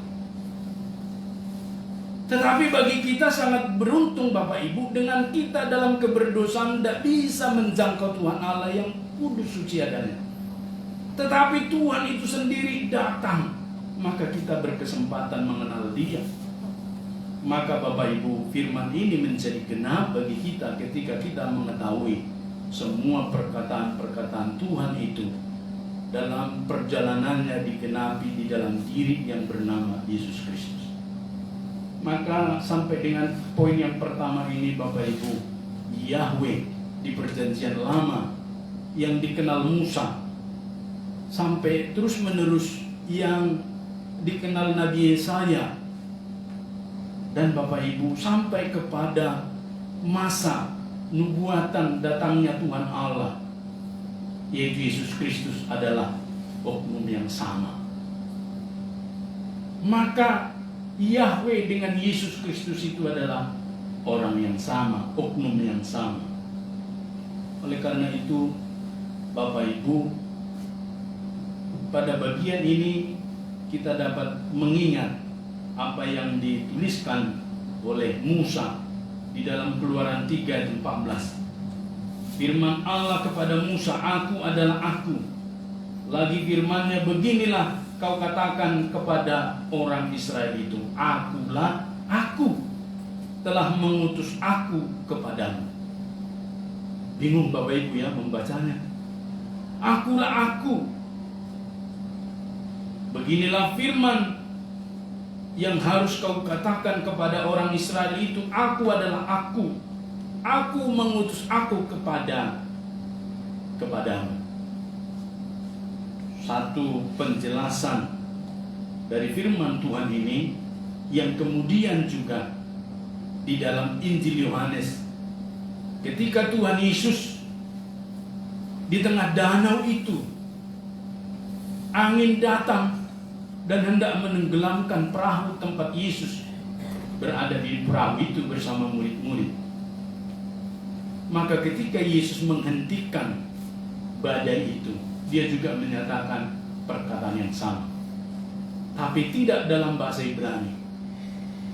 Tetapi bagi kita sangat beruntung Bapak Ibu, dengan kita dalam keberdosaan tidak bisa menjangkau Tuhan Allah yang kudus suci adanya. Tetapi Tuhan itu sendiri datang, maka kita berkesempatan mengenal Dia. Maka Bapak Ibu, firman ini menjadi genap bagi kita ketika kita mengetahui semua perkataan-perkataan Tuhan itu dalam perjalanannya digenapi di dalam diri yang bernama Yesus Kristus. Maka sampai dengan poin yang pertama ini Bapak Ibu, Yahweh di perjanjian lama yang dikenal Musa, sampai terus menerus yang dikenal Nabi Yesaya, dan Bapak Ibu sampai kepada masa nubuatan datangnya Tuhan Allah, yaitu Yesus Kristus adalah oknum yang sama. Maka Yahweh dengan Yesus Kristus itu adalah orang yang sama, oknum yang sama. Oleh karena itu Bapak Ibu, pada bagian ini kita dapat mengingat apa yang dituliskan oleh Musa di dalam Keluaran 3 ayat 14. Firman Allah kepada Musa, aku adalah aku. Lagi firmannya, beginilah kau katakan kepada orang Israel itu, akulah aku, telah mengutus aku kepadamu. Bingung Bapak Ibu ya membacanya. Akulah aku. Beginilah firman yang harus kau katakan kepada orang Israel itu, aku adalah aku. Aku mengutus aku kepadamu. Satu penjelasan dari firman Tuhan ini yang kemudian juga di dalam Injil Yohanes, ketika Tuhan Yesus di tengah danau itu, angin datang dan hendak menenggelamkan perahu tempat Yesus berada di perahu itu bersama murid-murid. Maka ketika Yesus menghentikan badai itu, dia juga menyatakan perkataan yang sama, tapi tidak dalam bahasa Ibrani.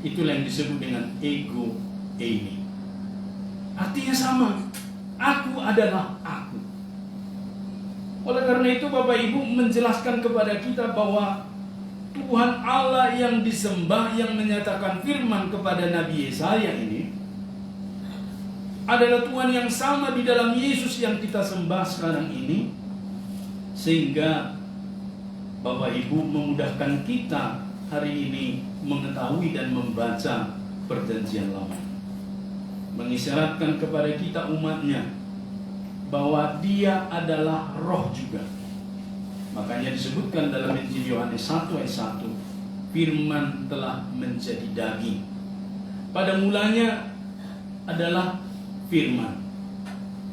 Itulah yang disebut dengan ego eimi. Artinya sama, aku adalah aku. Oleh karena itu Bapak Ibu menjelaskan kepada kita bahwa Tuhan Allah yang disembah, yang menyatakan firman kepada Nabi Yesaya ini adalah Tuhan yang sama di dalam Yesus yang kita sembah sekarang ini. Sehingga Bapak Ibu memudahkan kita hari ini mengetahui dan membaca perjanjian lama, mengisyaratkan kepada kita umatnya bahwa dia adalah roh juga. Makanya disebutkan dalam Injil Yohanes 1 ayat 1, firman telah menjadi daging. Pada mulanya adalah firman.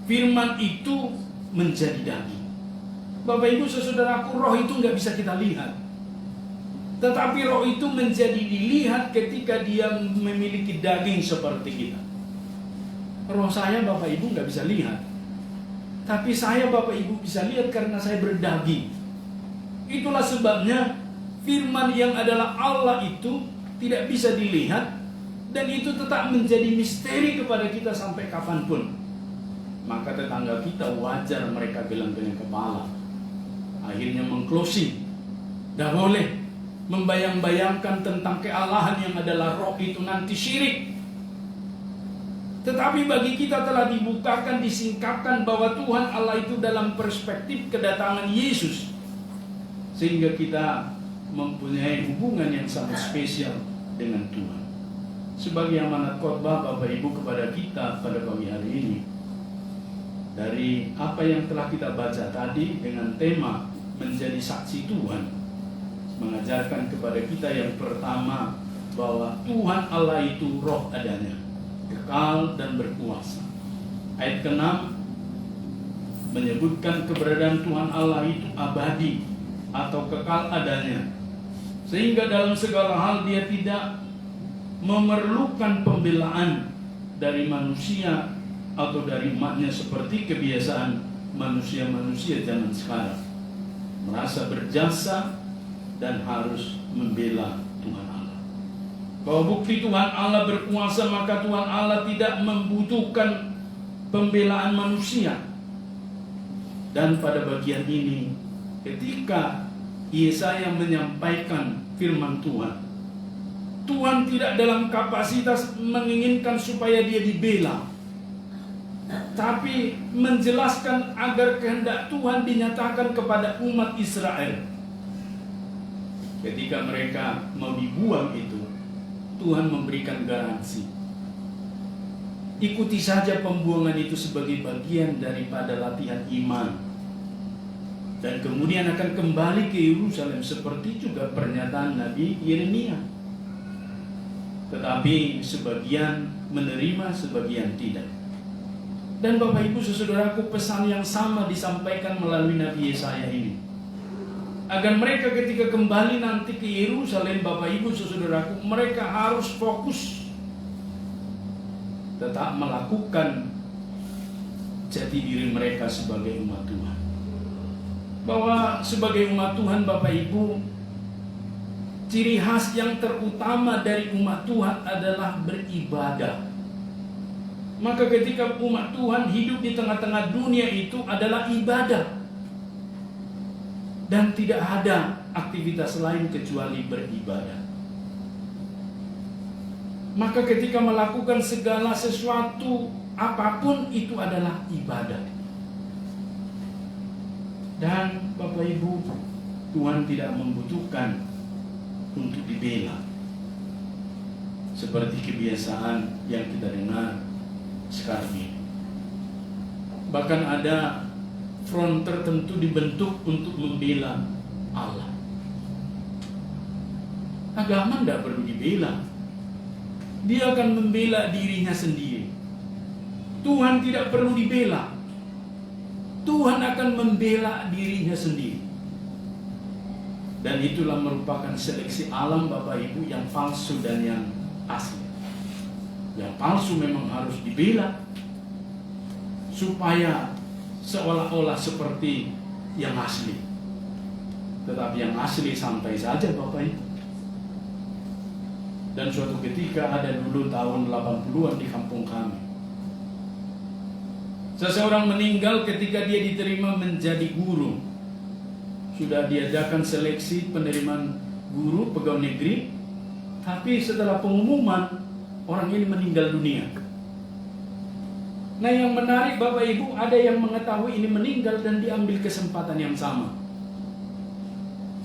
Firman itu menjadi daging. Bapak Ibu saudaraku, roh itu nggak bisa kita lihat. Tetapi roh itu menjadi dilihat ketika dia memiliki daging seperti kita. Roh saya Bapak Ibu nggak bisa lihat. Tapi saya Bapak Ibu bisa lihat karena saya berdaging. Itulah sebabnya firman yang adalah Allah itu tidak bisa dilihat, dan itu tetap menjadi misteri kepada kita sampai kapanpun. Maka tetangga kita wajar mereka geleng-geleng kepala, akhirnya mengclosing. Tidak boleh membayang-bayangkan tentang kealahan yang adalah roh itu nanti syirik. Tetapi bagi kita telah dibukakan, disingkapkan bahwa Tuhan Allah itu dalam perspektif kedatangan Yesus, sehingga kita mempunyai hubungan yang sangat spesial dengan Tuhan. Sebagai amanat khotbah Bapak Ibu kepada kita pada pagi hari ini, dari apa yang telah kita baca tadi dengan tema menjadi saksi Tuhan, mengajarkan kepada kita yang pertama bahwa Tuhan Allah itu roh adanya, kekal dan berkuasa. Ayat ke-6 menyebutkan keberadaan Tuhan Allah itu abadi atau kekal adanya, sehingga dalam segala hal dia tidak memerlukan pembelaan dari manusia atau dari umatnya seperti kebiasaan manusia-manusia zaman sekarang, merasa berjasa dan harus membela Tuhan Allah. Bahwa bukti Tuhan Allah berkuasa, maka Tuhan Allah tidak membutuhkan pembelaan manusia. Dan pada bagian ini, ketika Yesaya menyampaikan firman Tuhan, Tuhan tidak dalam kapasitas menginginkan supaya dia dibela, tapi menjelaskan agar kehendak Tuhan dinyatakan kepada umat Israel. Ketika mereka mau dibuang itu, Tuhan memberikan garansi. Ikuti saja pembuangan itu sebagai bagian daripada latihan iman, dan kemudian akan kembali ke Yerusalem, seperti juga pernyataan Nabi Yeremia. Tetapi sebagian menerima, sebagian tidak. Dan Bapak Ibu saudaraku, pesan yang sama disampaikan melalui Nabi Yesaya ini, agar mereka ketika kembali nanti ke Yerusalem, Bapak Ibu saudaraku, mereka harus fokus tetap melakukan jati diri mereka sebagai umat Tuhan. Bahwa sebagai umat Tuhan Bapak Ibu, ciri khas yang terutama dari umat Tuhan adalah beribadah. Maka ketika umat Tuhan hidup di tengah-tengah dunia itu adalah ibadah. dan tidak ada aktivitas lain kecuali beribadah. Maka ketika melakukan segala sesuatu apapun itu adalah ibadah. Dan Bapak Ibu, Tuhan tidak membutuhkan untuk dibela seperti kebiasaan yang kita dengar sekarang ini. Bahkan ada front tertentu dibentuk untuk membela Allah. Agama tidak perlu dibela. Dia akan membela dirinya sendiri. Tuhan tidak perlu dibela. Tuhan akan membela dirinya sendiri. Dan itulah merupakan seleksi alam Bapak Ibu yang palsu dan yang asli. Yang palsu memang harus dibela supaya seolah-olah seperti yang asli. Tetapi yang asli santai saja Bapak Ibu. Dan suatu ketika ada dulu tahun 80-an di kampung kami, seseorang meninggal ketika dia diterima menjadi guru. Sudah diadakan seleksi penerimaan guru pegawai negeri, tapi setelah pengumuman orang ini meninggal dunia. Nah, yang menarik Bapak Ibu, ada yang mengetahui ini meninggal dan diambil kesempatan yang sama.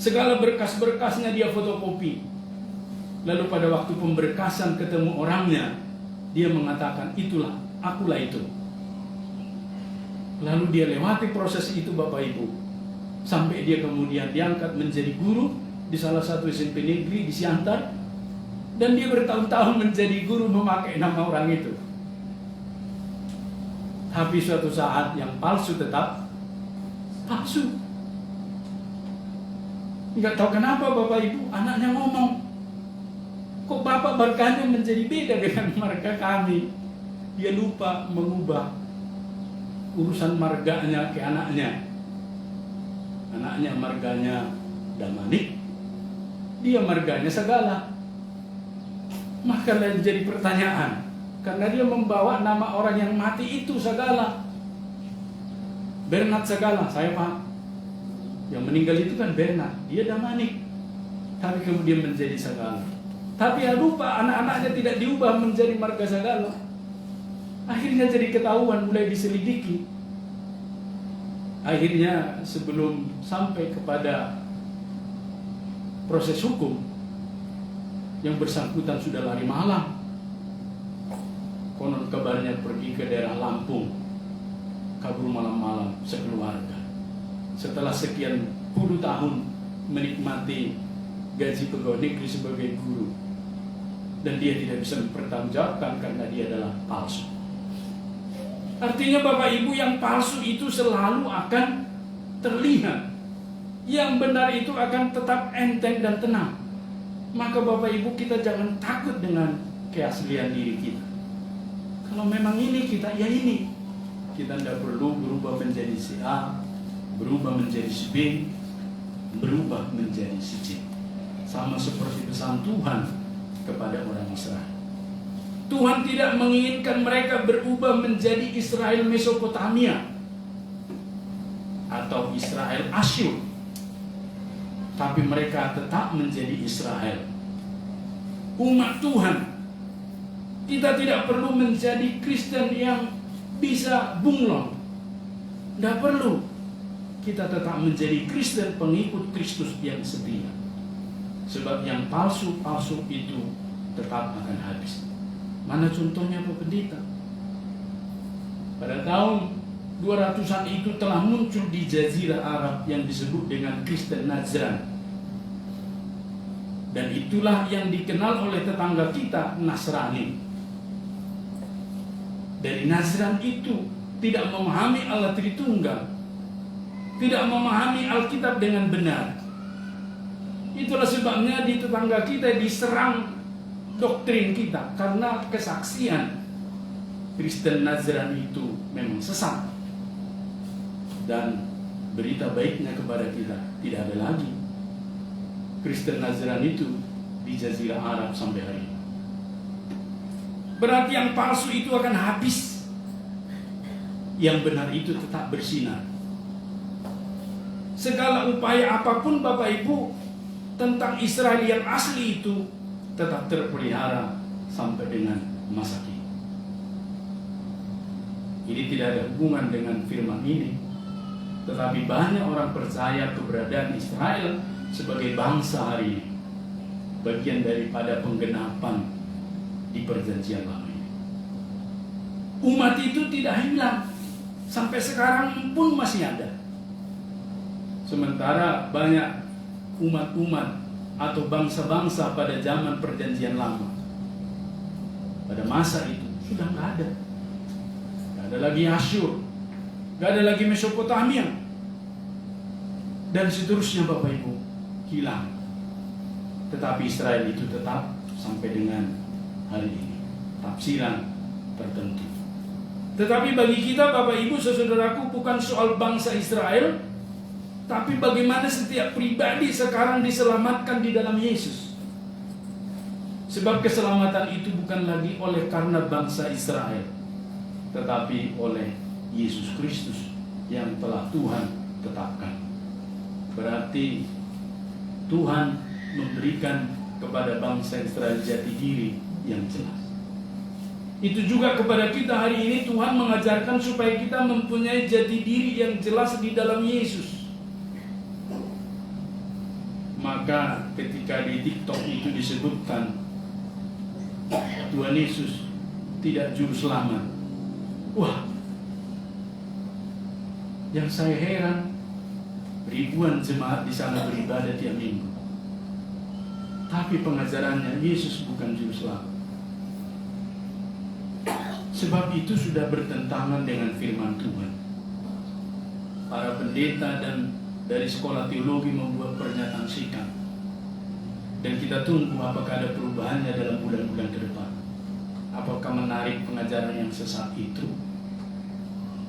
Segala berkas-berkasnya dia fotokopi. Lalu pada waktu pemberkasan ketemu orangnya, dia mengatakan, itulah, akulah itu. Lalu dia lewati proses itu Bapak Ibu, sampai dia kemudian diangkat menjadi guru di salah satu SMP negeri di Siantar. Dan dia bertahun-tahun menjadi guru memakai nama orang itu. Tapi suatu saat yang palsu tetap palsu. Nggak tahu kenapa Bapak Ibu, anaknya ngomong, kok Bapak berkahnya menjadi beda dengan marga kami. Dia lupa mengubah urusan marganya ke anaknya. Anaknya marganya Damanik, dia marganya Segala. Maka jadi pertanyaan, karena dia membawa nama orang yang mati itu Segala. Bernard Segala, saya paham. Yang meninggal itu kan Bernard, dia Damanik. Tapi kemudian menjadi Segala. Tapi ya lupa anak-anaknya tidak diubah menjadi marga Segala. Akhirnya jadi ketahuan, mulai diselidiki. Akhirnya sebelum sampai kepada proses hukum, yang bersangkutan sudah lari malam. Konon kabarnya pergi ke daerah Lampung, kabur malam-malam sekeluarga. Setelah sekian puluh tahun menikmati gaji pegawai negeri sebagai guru, dan dia tidak bisa mempertanggungjawabkan karena dia adalah palsu. Artinya Bapak Ibu, yang palsu itu selalu akan terlihat. Yang benar itu akan tetap enteng dan tenang. Maka Bapak Ibu, kita jangan takut dengan keaslian diri kita. Kalau memang ini kita, ya ini. Kita tidak perlu berubah menjadi si A, berubah menjadi si B, berubah menjadi si C. Sama seperti pesan Tuhan kepada orang Israel. Tuhan tidak menginginkan mereka berubah menjadi Israel Mesopotamia atau Israel Asyur, tapi mereka tetap menjadi Israel, umat Tuhan. Kita tidak perlu menjadi Kristen yang bisa bunglon, tidak perlu. Kita tetap menjadi Kristen pengikut Kristus yang setia. Sebab yang palsu-palsu itu tetap akan habis. Mana contohnya Pak Pendeta? Pada tahun 200-an itu telah muncul di Jazirah Arab yang disebut dengan Kristen Nazran. Dan itulah yang dikenal oleh tetangga kita, Nasrani. Dari Nazran itu tidak memahami Allah Tritunggal, tidak memahami Alkitab dengan benar. Itulah sebabnya di tetangga kita diserang doktrin kita, karena kesaksian Kristen Nazran itu memang sesat. Dan berita baiknya kepada kita, tidak ada lagi Kristen Nazran itu di Jazirah Arab sampai hari ini. Berarti yang palsu itu akan habis, yang benar itu tetap bersinar. segala upaya apapun Bapak Ibu tentang Israel yang asli itu tetap terpelihara sampai dengan masa kini. Ini tidak ada hubungan dengan firman ini, tetapi banyak orang percaya keberadaan Israel sebagai bangsa hari ini, bagian daripada penggenapan di perjanjian lama ini. Umat itu tidak hilang, sampai sekarang pun masih ada. Sementara banyak umat-umat atau bangsa-bangsa pada zaman perjanjian lama, pada masa itu sudah nggak ada. Nggak ada lagi Asyur, nggak ada lagi Mesopotamia, dan seterusnya Bapak Ibu, hilang. Tetapi Israel itu tetap sampai dengan hari ini, tafsiran tertentu. Tetapi bagi kita Bapak Ibu saudaraku, bukan soal bangsa Israel, tapi bagaimana setiap pribadi sekarang diselamatkan di dalam Yesus. Sebab keselamatan itu bukan lagi oleh karena bangsa Israel, tetapi oleh Yesus Kristus yang telah Tuhan tetapkan. Berarti Tuhan memberikan kepada bangsa Israel jati diri yang jelas. Itu juga kepada kita hari ini Tuhan mengajarkan supaya kita mempunyai jati diri yang jelas di dalam Yesus. Maka ketika di TikTok itu disebutkan Tuhan Yesus tidak juru selamat, wah, yang saya heran, ribuan jemaat di sana beribadah tiap minggu, tapi pengajarannya Yesus bukan juru selamat. Sebab itu sudah bertentangan dengan firman Tuhan. Para pendeta dan dari sekolah teologi membuat pernyataan sikap, dan kita tunggu apakah ada perubahannya dalam bulan-bulan ke depan. Apakah menarik pengajaran yang sesat itu,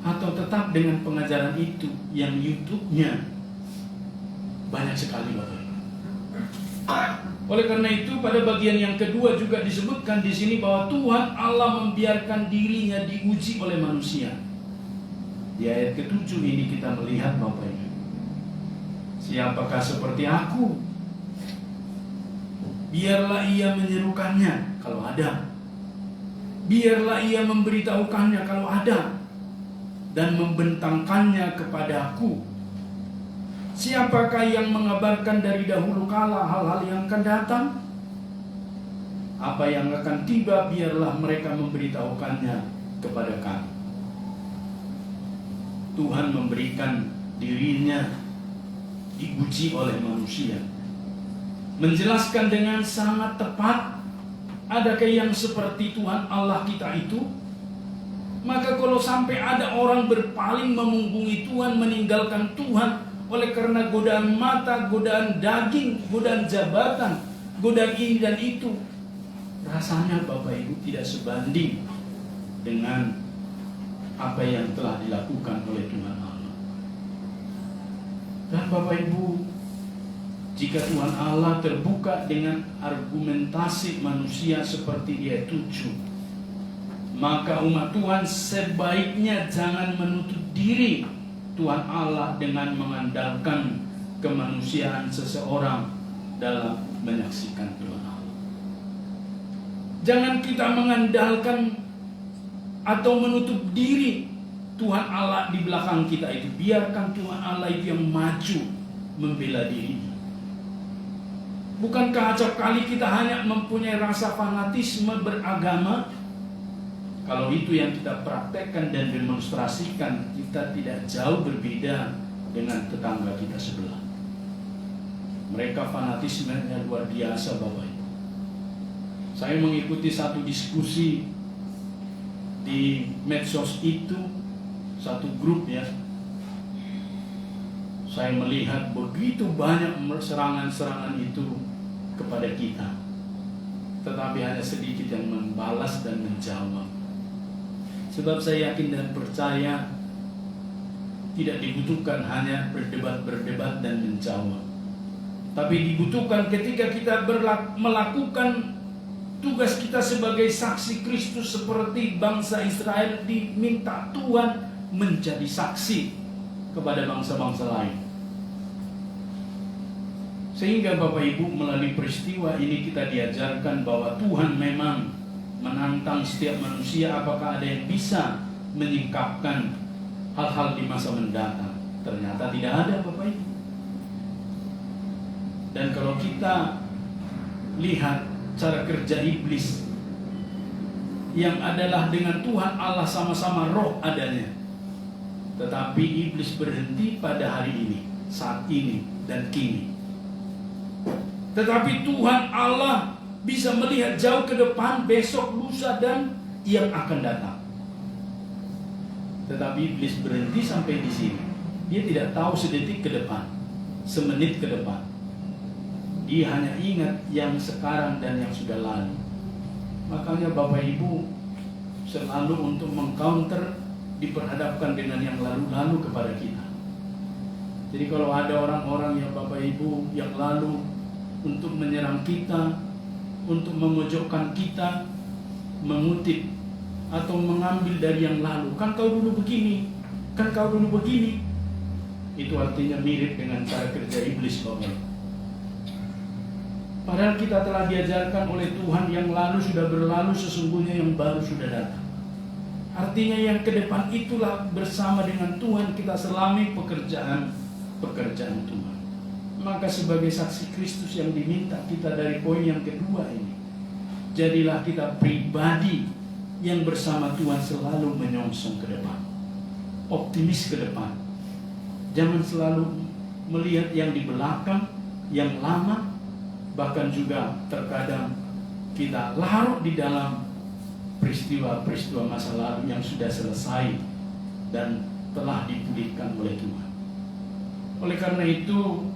atau tetap dengan pengajaran itu yang YouTube-nya banyak sekali Bapak Ibu. Oleh karena itu pada bagian yang kedua juga disebutkan di sini bahwa Tuhan Allah membiarkan dirinya diuji oleh manusia. Di ayat ke-7 ini kita melihat Bapak Ibu, siapakah seperti aku? Biarlah ia menyerukannya kalau ada. Biarlah ia memberitahukannya kalau ada, dan membentangkannya kepadaku. Siapakah yang mengabarkan dari dahulu kala hal-hal yang akan datang? Apa yang akan tiba, biarlah mereka memberitahukannya kepada kami. Tuhan memberikan dirinya diuji oleh manusia, menjelaskan dengan sangat tepat, adakah yang seperti Tuhan Allah kita itu? Maka kalau sampai ada orang berpaling memunggungi Tuhan, meninggalkan Tuhan oleh karena godaan mata, godaan daging, godaan jabatan, godaan ini dan itu, rasanya Bapak Ibu tidak sebanding dengan apa yang telah dilakukan oleh Tuhan Allah. Dan Bapak Ibu, jika Tuhan Allah terbuka dengan argumentasi manusia seperti dia tuju, maka umat Tuhan sebaiknya jangan menutup diri Tuhan Allah dengan mengandalkan kemanusiaan seseorang dalam menyaksikan Tuhan Allah. Jangan kita mengandalkan atau menutup diri Tuhan Allah di belakang kita itu. Biarkan Tuhan Allah itu yang maju membela dirinya. Bukankah acap kali kita hanya mempunyai rasa fanatisme beragama? Kalau itu yang kita praktekkan dan demonstrasikan, kita tidak jauh berbeda dengan tetangga kita sebelah. Mereka fanatismenya luar biasa Bapak Ibu. Saya mengikuti satu diskusi di medsos itu, satu grup ya. Saya melihat begitu banyak serangan-serangan itu kepada kita, tetapi hanya sedikit yang membalas dan menjawab. Sebab saya yakin dan percaya tidak dibutuhkan hanya berdebat dan menjawab, tapi dibutuhkan ketika kita melakukan tugas kita sebagai saksi Kristus seperti bangsa Israel, diminta Tuhan menjadi saksi kepada bangsa-bangsa lain. Sehingga Bapak Ibu, melalui peristiwa ini kita diajarkan bahwa Tuhan memang menantang setiap manusia apakah ada yang bisa menyingkapkan hal-hal di masa mendatang. Ternyata tidak ada, Bapak Ibu. Dan kalau kita lihat cara kerja iblis, yang adalah dengan Tuhan Allah sama-sama roh adanya, tetapi iblis berhenti pada hari ini, saat ini, dan kini. Tetapi Tuhan Allah bisa melihat jauh ke depan, besok, lusa, dan yang akan datang. Tetapi iblis berhenti sampai di sini. Dia tidak tahu sedetik ke depan, semenit ke depan. Dia hanya ingat yang sekarang dan yang sudah lalu. Makanya Bapak Ibu selalu untuk mengcounter diperhadapkan dengan yang lalu-lalu kepada kita. Jadi kalau ada orang-orang yang Bapak Ibu yang lalu untuk menyerang kita, untuk memojokkan kita, mengutip atau mengambil dari yang lalu, kan kau dulu begini, kan kau dulu begini, itu artinya mirip dengan cara kerja iblis, Bapak Ibu. Padahal kita telah diajarkan oleh Tuhan yang lalu sudah berlalu, sesungguhnya yang baru sudah datang. Artinya yang ke depan itulah bersama dengan Tuhan kita selami pekerjaan Tuhan. Maka sebagai saksi Kristus yang diminta kita dari poin yang kedua ini, jadilah kita pribadi yang bersama Tuhan selalu menyongsong ke depan, optimis ke depan. Jangan selalu melihat yang di belakang, yang lama. Bahkan juga terkadang kita larut di dalam peristiwa-peristiwa masa lalu yang sudah selesai dan telah dipulihkan oleh Tuhan. Oleh karena itu,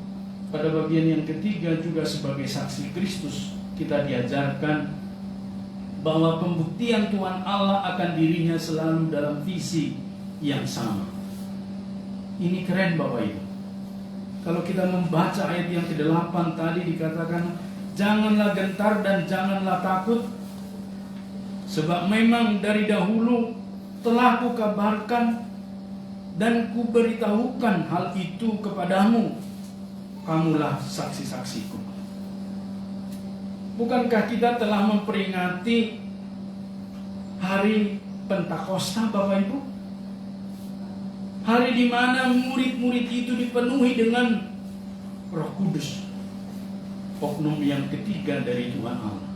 pada bagian yang ketiga juga sebagai saksi Kristus, kita diajarkan bahwa pembuktian Tuhan Allah akan dirinya selalu dalam visi yang sama. Ini keren Bapak Ibu. Kalau kita membaca ayat yang ke-8 tadi dikatakan, janganlah gentar dan janganlah takut, sebab memang dari dahulu telah kukabarkan dan kuberitahukan hal itu kepadamu. Kamulah saksi-saksiku. Bukankah kita telah memperingati hari Pentakosta, Bapak Ibu? Hari di mana murid-murid itu dipenuhi dengan Roh Kudus, oknum yang ketiga dari Tuhan Allah.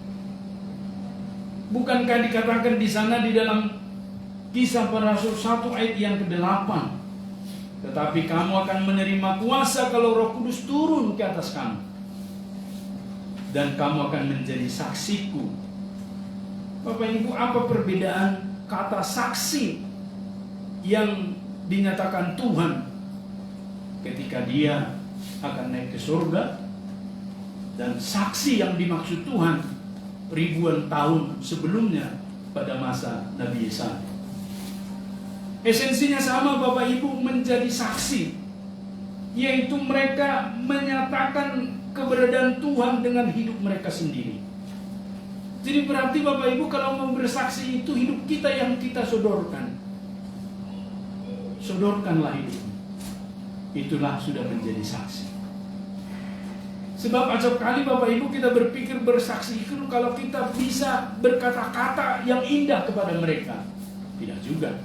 Bukankah dikatakan di sana di dalam Kisah Para Rasul 1 ayat yang ke-8, tetapi kamu akan menerima kuasa kalau Roh Kudus turun ke atas kamu, dan kamu akan menjadi saksiku. Bapak Ibu, apa perbedaan kata saksi yang dinyatakan Tuhan ketika dia akan naik ke surga, dan saksi yang dimaksud Tuhan ribuan tahun sebelumnya pada masa Nabi Yesaya? Esensinya sama Bapak Ibu, menjadi saksi, yaitu mereka menyatakan keberadaan Tuhan dengan hidup mereka sendiri. Jadi berarti Bapak Ibu kalau mau bersaksi itu hidup kita yang kita sodorkan. Sodorkanlah hidup. Itulah sudah menjadi saksi. Sebab acap kali Bapak Ibu kita berpikir bersaksi itu kalau kita bisa berkata-kata yang indah kepada mereka. Tidak juga.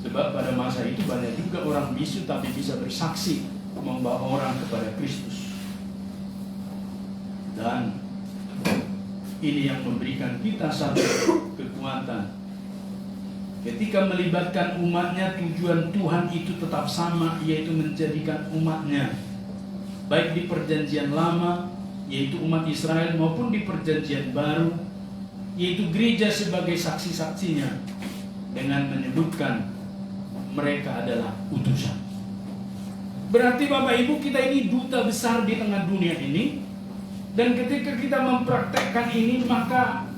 Sebab pada masa itu banyak juga orang bisu tapi bisa bersaksi membawa orang kepada Kristus. Dan ini yang memberikan kita satu kekuatan. Ketika melibatkan umatnya, tujuan Tuhan itu tetap sama, yaitu menjadikan umatnya, baik di perjanjian lama, yaitu umat Israel, maupun di perjanjian baru, yaitu gereja sebagai saksi-saksinya, dengan menyebutkan mereka adalah utusan. Berarti Bapak Ibu, kita ini duta besar di tengah dunia ini, dan ketika kita mempraktekkan ini, maka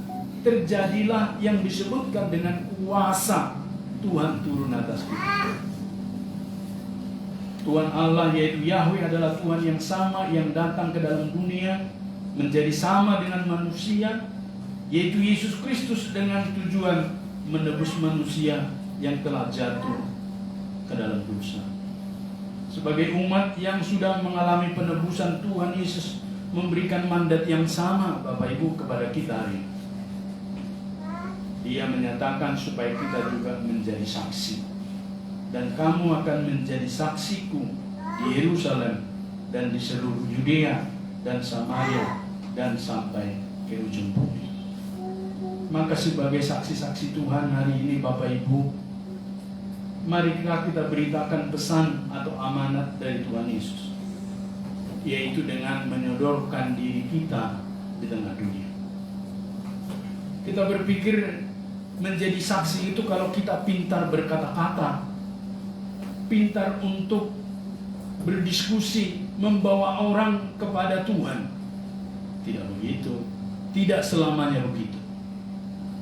terjadilah yang disebutkan dengan kuasa Tuhan turun atas kita. Tuhan Allah yaitu Yahweh adalah Tuhan yang sama, yang datang ke dalam dunia menjadi sama dengan manusia, yaitu Yesus Kristus, dengan tujuan menebus manusia yang telah jatuh ke dalam dosa. Sebagai umat yang sudah mengalami penebusan, Tuhan Yesus memberikan mandat yang sama Bapak Ibu kepada kita hari ini. Dia menyatakan supaya kita juga menjadi saksi. Dan kamu akan menjadi saksiku di Yerusalem dan di seluruh Yudea dan Samaria dan sampai ke ujung bumi. Maka sebagai saksi-saksi Tuhan hari ini Bapak Ibu, mari kita beritakan pesan atau amanat dari Tuhan Yesus, yaitu dengan menyodorkan diri kita di tengah dunia. Kita berpikir menjadi saksi itu kalau kita pintar berkata-kata, pintar untuk berdiskusi, membawa orang kepada Tuhan. Tidak begitu, tidak selamanya begitu.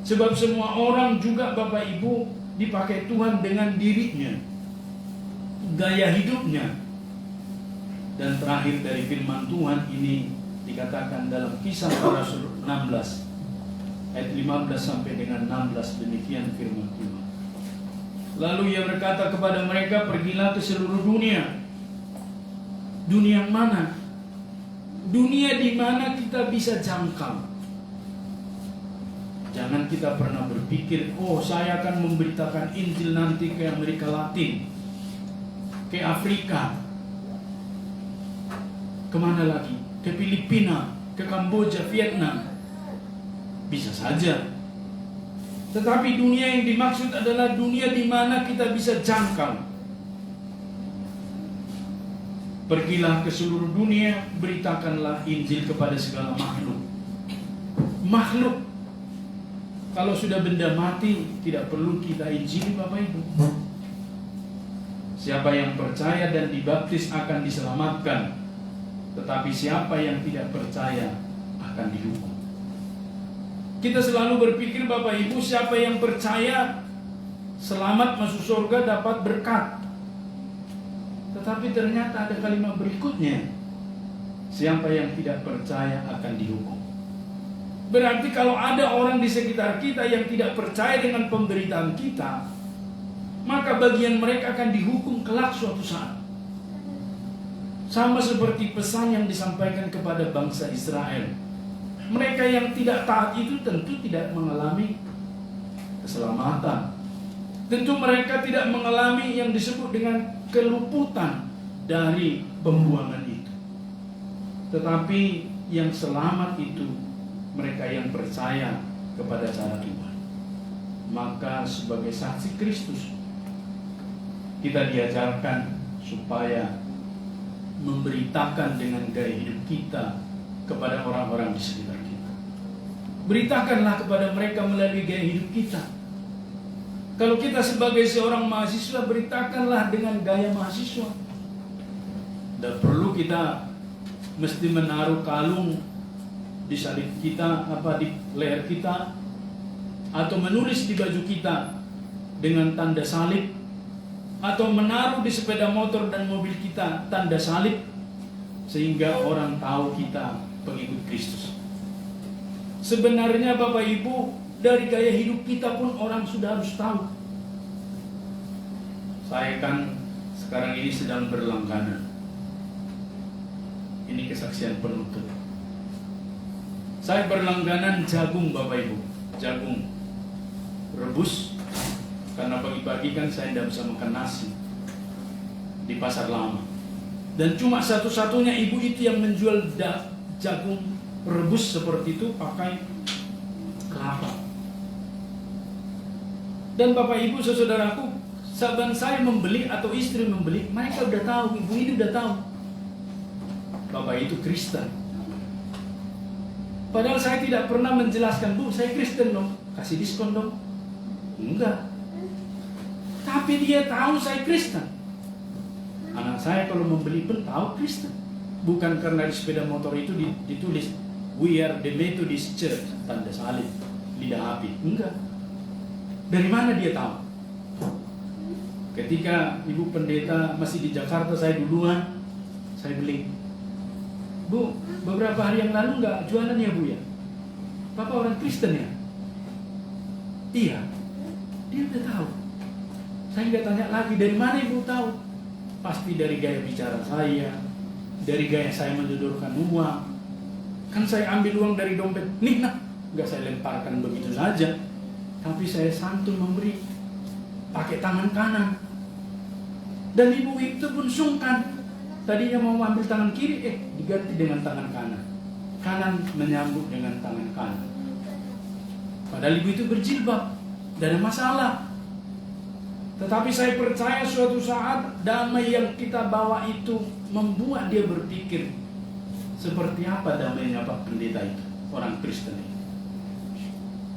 Sebab semua orang juga Bapak Ibu dipakai Tuhan dengan dirinya, gaya hidupnya. Dan terakhir dari firman Tuhan ini dikatakan dalam Kisah Para Rasul 16 ayat 15 sampai dengan 16, demikian firman Tuhan. Lalu ia berkata kepada mereka, pergilah ke seluruh dunia. Dunia yang mana? Dunia di mana kita bisa jangkau. Jangan kita pernah berpikir, oh saya akan memberitakan Injil nanti ke Amerika Latin, ke Afrika, kemana lagi? Ke Filipina, ke Kamboja, Vietnam. Bisa saja. Tetapi dunia yang dimaksud adalah dunia di mana kita bisa jangkau. Pergilah ke seluruh dunia, beritakanlah Injil kepada segala makhluk. Makhluk. Kalau sudah benda mati, tidak perlu kita injili Bapak Ibu. Siapa yang percaya dan dibaptis akan diselamatkan, tetapi siapa yang tidak percaya akan dihukum. Kita selalu berpikir Bapak Ibu, siapa yang percaya selamat masuk surga, dapat berkat. Tetapi ternyata ada kalimat berikutnya, siapa yang tidak percaya akan dihukum. Berarti kalau ada orang di sekitar kita yang tidak percaya dengan pemberitaan kita, maka bagian mereka akan dihukum kelak suatu saat. Sama seperti pesan yang disampaikan kepada bangsa Israel. Mereka yang tidak taat itu tentu tidak mengalami keselamatan. Tentu mereka tidak mengalami yang disebut dengan keluputan dari pembuangan itu. Tetapi yang selamat itu mereka yang percaya kepada cara Tuhan. Maka sebagai saksi Kristus, kita diajarkan supaya memberitakan dengan gaya hidup kita kepada orang-orang di sekitar kita. Beritakanlah kepada mereka melalui gaya hidup kita. Kalau kita sebagai seorang mahasiswa, beritakanlah dengan gaya mahasiswa. Tidak perlu kita mesti menaruh kalung di salib kita, di leher kita, atau menulis di baju kita dengan tanda salib, atau menaruh di sepeda motor dan mobil kita tanda salib, sehingga orang tahu kita pengikut Kristus. Sebenarnya Bapak Ibu, dari gaya hidup kita pun orang sudah harus tahu. Saya kan sekarang ini sedang berlangganan. Ini kesaksian penutup. Saya berlangganan jagung Bapak Ibu, jagung rebus, karena pagi-pagi kan saya tidak bisa makan nasi di pasar lama. Dan cuma satu-satunya ibu itu yang menjual jagung rebus seperti itu pakai kelapa. Dan Bapak Ibu saudaraku, saban saya membeli atau istri membeli, mereka udah tahu, ibu ini udah tahu, Bapak itu Kristen. Padahal saya tidak pernah menjelaskan, Bu, saya Kristen dong, kasih diskon dong. Enggak. Tapi dia tahu saya Kristen. Anak saya kalau membeli pun tahu Kristen. Bukan karena di sepeda motor itu ditulis, we are the Methodist Church, tanda salib, lidah api. Enggak. Dari mana dia tahu? Ketika ibu pendeta masih di Jakarta, saya duluan, saya beli. Bu, beberapa hari yang lalu nggak jualan ya Bu ya? Papa orang Kristen ya? Iya. Dia udah tahu. Saya nggak tanya lagi, dari mana ibu tahu? Pasti dari gaya bicara saya, dari gaya saya menjodorkan uang. Kan saya ambil uang dari dompet, nih nah, nggak saya lemparkan begitu saja. Tapi saya santun memberi, pakai tangan kanan. Dan ibu itu pun sungkan. Tadinya mau ambil tangan kiri, diganti dengan tangan kanan. Kanan menyambut dengan tangan kanan. Padahal ibu itu berjilbab, tidak ada masalah. Tetapi saya percaya suatu saat damai yang kita bawa itu membuat dia berpikir, seperti apa damainya Pak Pendeta itu, orang Kristen itu.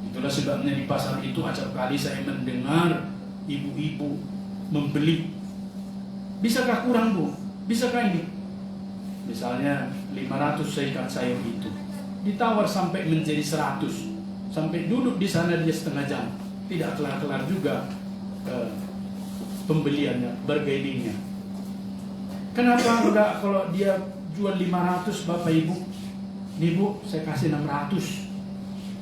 Itulah sebabnya di pasar itu acap kali saya mendengar ibu-ibu membeli. Bisakah kurang Bu? Bisakah ini? Misalnya 500 seikat sayur itu ditawar sampai menjadi 100. Sampai duduk di sana dia setengah jam. Tidak kelar-kelar juga pembeliannya, bargainingnya. Kenapa enggak kalau dia jual 500 Bapak Ibu? Nih Bu, saya kasih 600.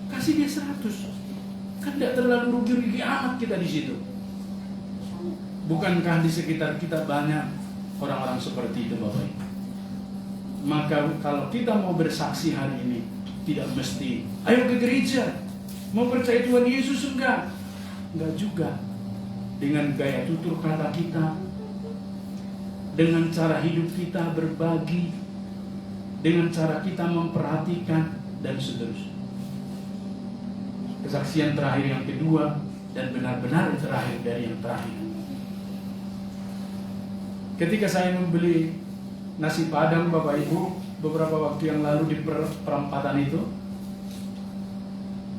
Kasih dia 100. Kan tidak terlalu rugi-rugi amat kita di situ. Bukankah di sekitar kita banyak orang-orang seperti itu Bapak Ibu? Maka kalau kita mau bersaksi hari ini, tidak mesti ayo ke gereja, mau percaya Tuhan Yesus enggak juga. Dengan gaya tutur kata kita, dengan cara hidup kita berbagi, dengan cara kita memperhatikan, dan seterusnya. Kesaksian terakhir yang kedua, dan benar-benar terakhir dari yang terakhir. Ketika saya membeli nasi padang Bapak Ibu beberapa waktu yang lalu di perempatan itu,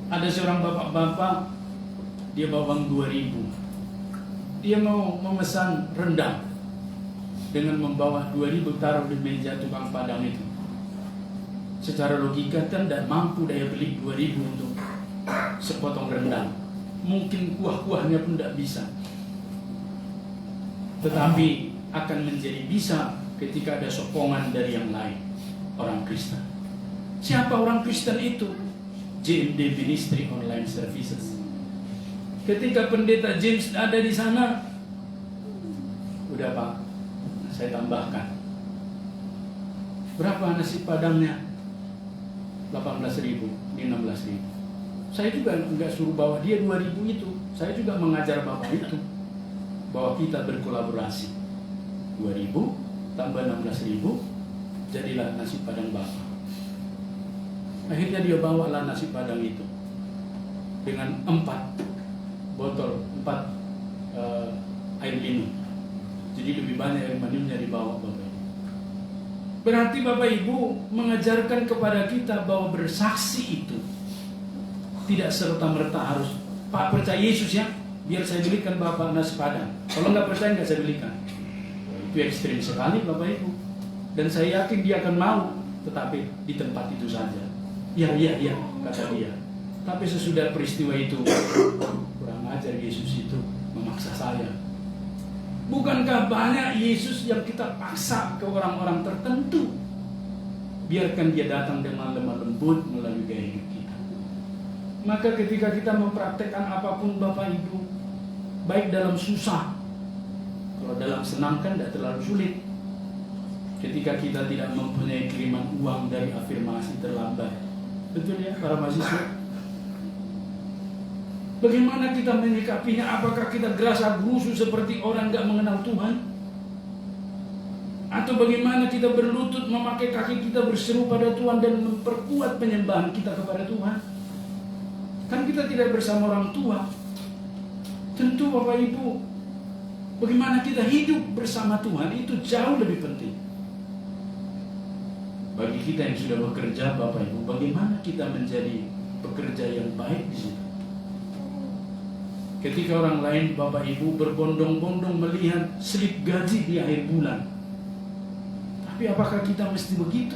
ada seorang bapak-bapak, dia bawa uang 2.000. Dia mau memesan rendang dengan membawa 2.000 taruh di meja tukang padang itu. Secara logika kan tidak mampu daya beli 2.000 untuk sepotong rendang. Mungkin kuah-kuahnya pun tidak bisa. Tetapi akan menjadi bisa ketika ada sokongan dari yang lain, orang Kristen. Siapa orang Kristen itu? JMD Ministry Online Services. Ketika pendeta James ada di sana, udah Pak, saya tambahkan. Berapa nasi padangnya? 18.000, ini 16.000. Saya juga enggak suruh bawa dia 2.000 itu. Saya juga mengajar Bapak itu bahwa kita berkolaborasi. 2.000 tambah 16.000, jadilah nasi padang Bapak. Akhirnya dia bawalah nasi padang itu dengan 4 botol, 4 air minum. Jadi lebih banyak air minumnya dibawa Bapak Ibu. Berarti Bapak Ibu mengajarkan kepada kita bahwa bersaksi itu tidak serta-merta harus Pak percaya Yesus ya, biar saya belikan Bapak nasi padang. Kalau nggak percaya nggak saya belikan. Itu ekstrim sekali Bapak Ibu. Dan saya yakin dia akan mau, tetapi di tempat itu saja. Ya, kata dia. Tapi sesudah peristiwa itu, kurang ajar Yesus itu memaksa saya. Bukankah banyak Yesus yang kita paksa ke orang-orang tertentu? Biarkan dia datang dengan lemah lembut melalui gaya hidup kita. Maka ketika kita mempraktekkan apapun Bapak Ibu, baik dalam susah, kalau dalam senang kan tidak terlalu sulit. Ketika kita tidak mempunyai kiriman uang dari afirmasi terlambat. Betul ya para mahasiswa? Bagaimana kita menyikapinya? Apakah kita gerasa gerusu seperti orang tidak mengenal Tuhan? Atau bagaimana kita berlutut memakai kaki kita berseru pada Tuhan dan memperkuat penyembahan kita kepada Tuhan? Kan kita tidak bersama orang tua. Tentu Bapak Ibu, bagaimana kita hidup bersama Tuhan itu jauh lebih penting. Bagi kita yang sudah bekerja Bapak Ibu, bagaimana kita menjadi pekerja yang baik di situ? Ketika orang lain Bapak Ibu berbondong-bondong melihat slip gaji di akhir bulan, tapi apakah kita mesti begitu?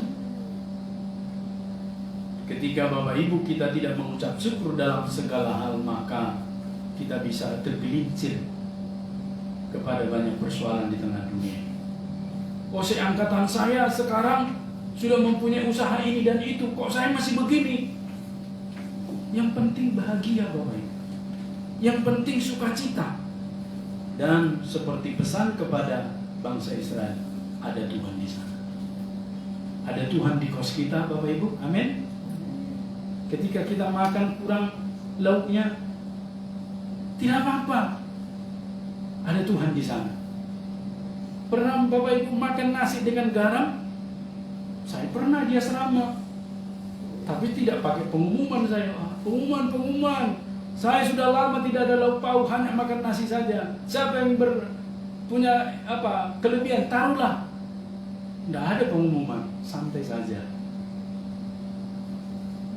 Ketika Bapak Ibu kita tidak mengucap syukur dalam segala hal, maka kita bisa tergelincir kepada banyak persoalan di tengah dunia. Oh, seangkatan saya sekarang sudah mempunyai usaha ini dan itu, kok saya masih begini? Yang penting bahagia Bapak Ibu. Yang penting sukacita. Dan seperti pesan kepada bangsa Israel, ada Tuhan di sana. Ada Tuhan di kos kita, Bapak Ibu, amin. Ketika kita makan kurang lauknya, tidak apa-apa, ada Tuhan di sana. Pernah Bapak Ibu makan nasi dengan garam? Saya pernah di asrama, tapi tidak pakai pengumuman saya. Pengumuman. Saya sudah lama tidak ada lauk pauk, hanya makan nasi saja. Siapa yang punya kelebihan, taruhlah. Tidak ada pengumuman, santai saja.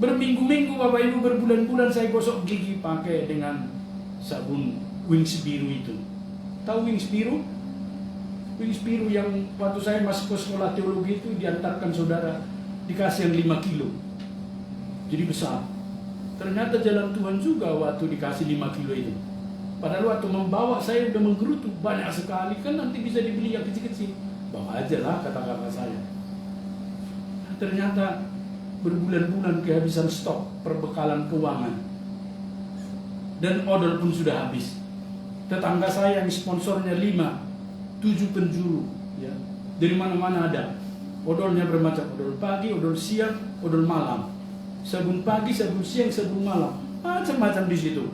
Berminggu-minggu Bapak Ibu, berbulan-bulan saya gosok gigi pakai dengan sabun Wings biru itu. Tahu Wings biru? Wings biru yang waktu saya masuk ke sekolah teologi itu diantarkan saudara, dikasih yang 5 kilo. Jadi besar. Ternyata jalan Tuhan juga waktu dikasih 5 kilo itu. Padahal waktu membawa saya udah menggerutu banyak sekali, kan nanti bisa dibeli yang kecil-kecil. Bawa aja lah, kata kakak saya. Nah, ternyata berbulan-bulan kehabisan stok perbekalan keuangan. Dan odol pun sudah habis. Tetangga saya yang sponsornya 5-7 penjuru, ya, dari mana-mana ada. Odolnya bermacam, odol pagi, odol siang, odol malam. Sabun pagi, sabun siang, sabun malam. Macam-macam di situ.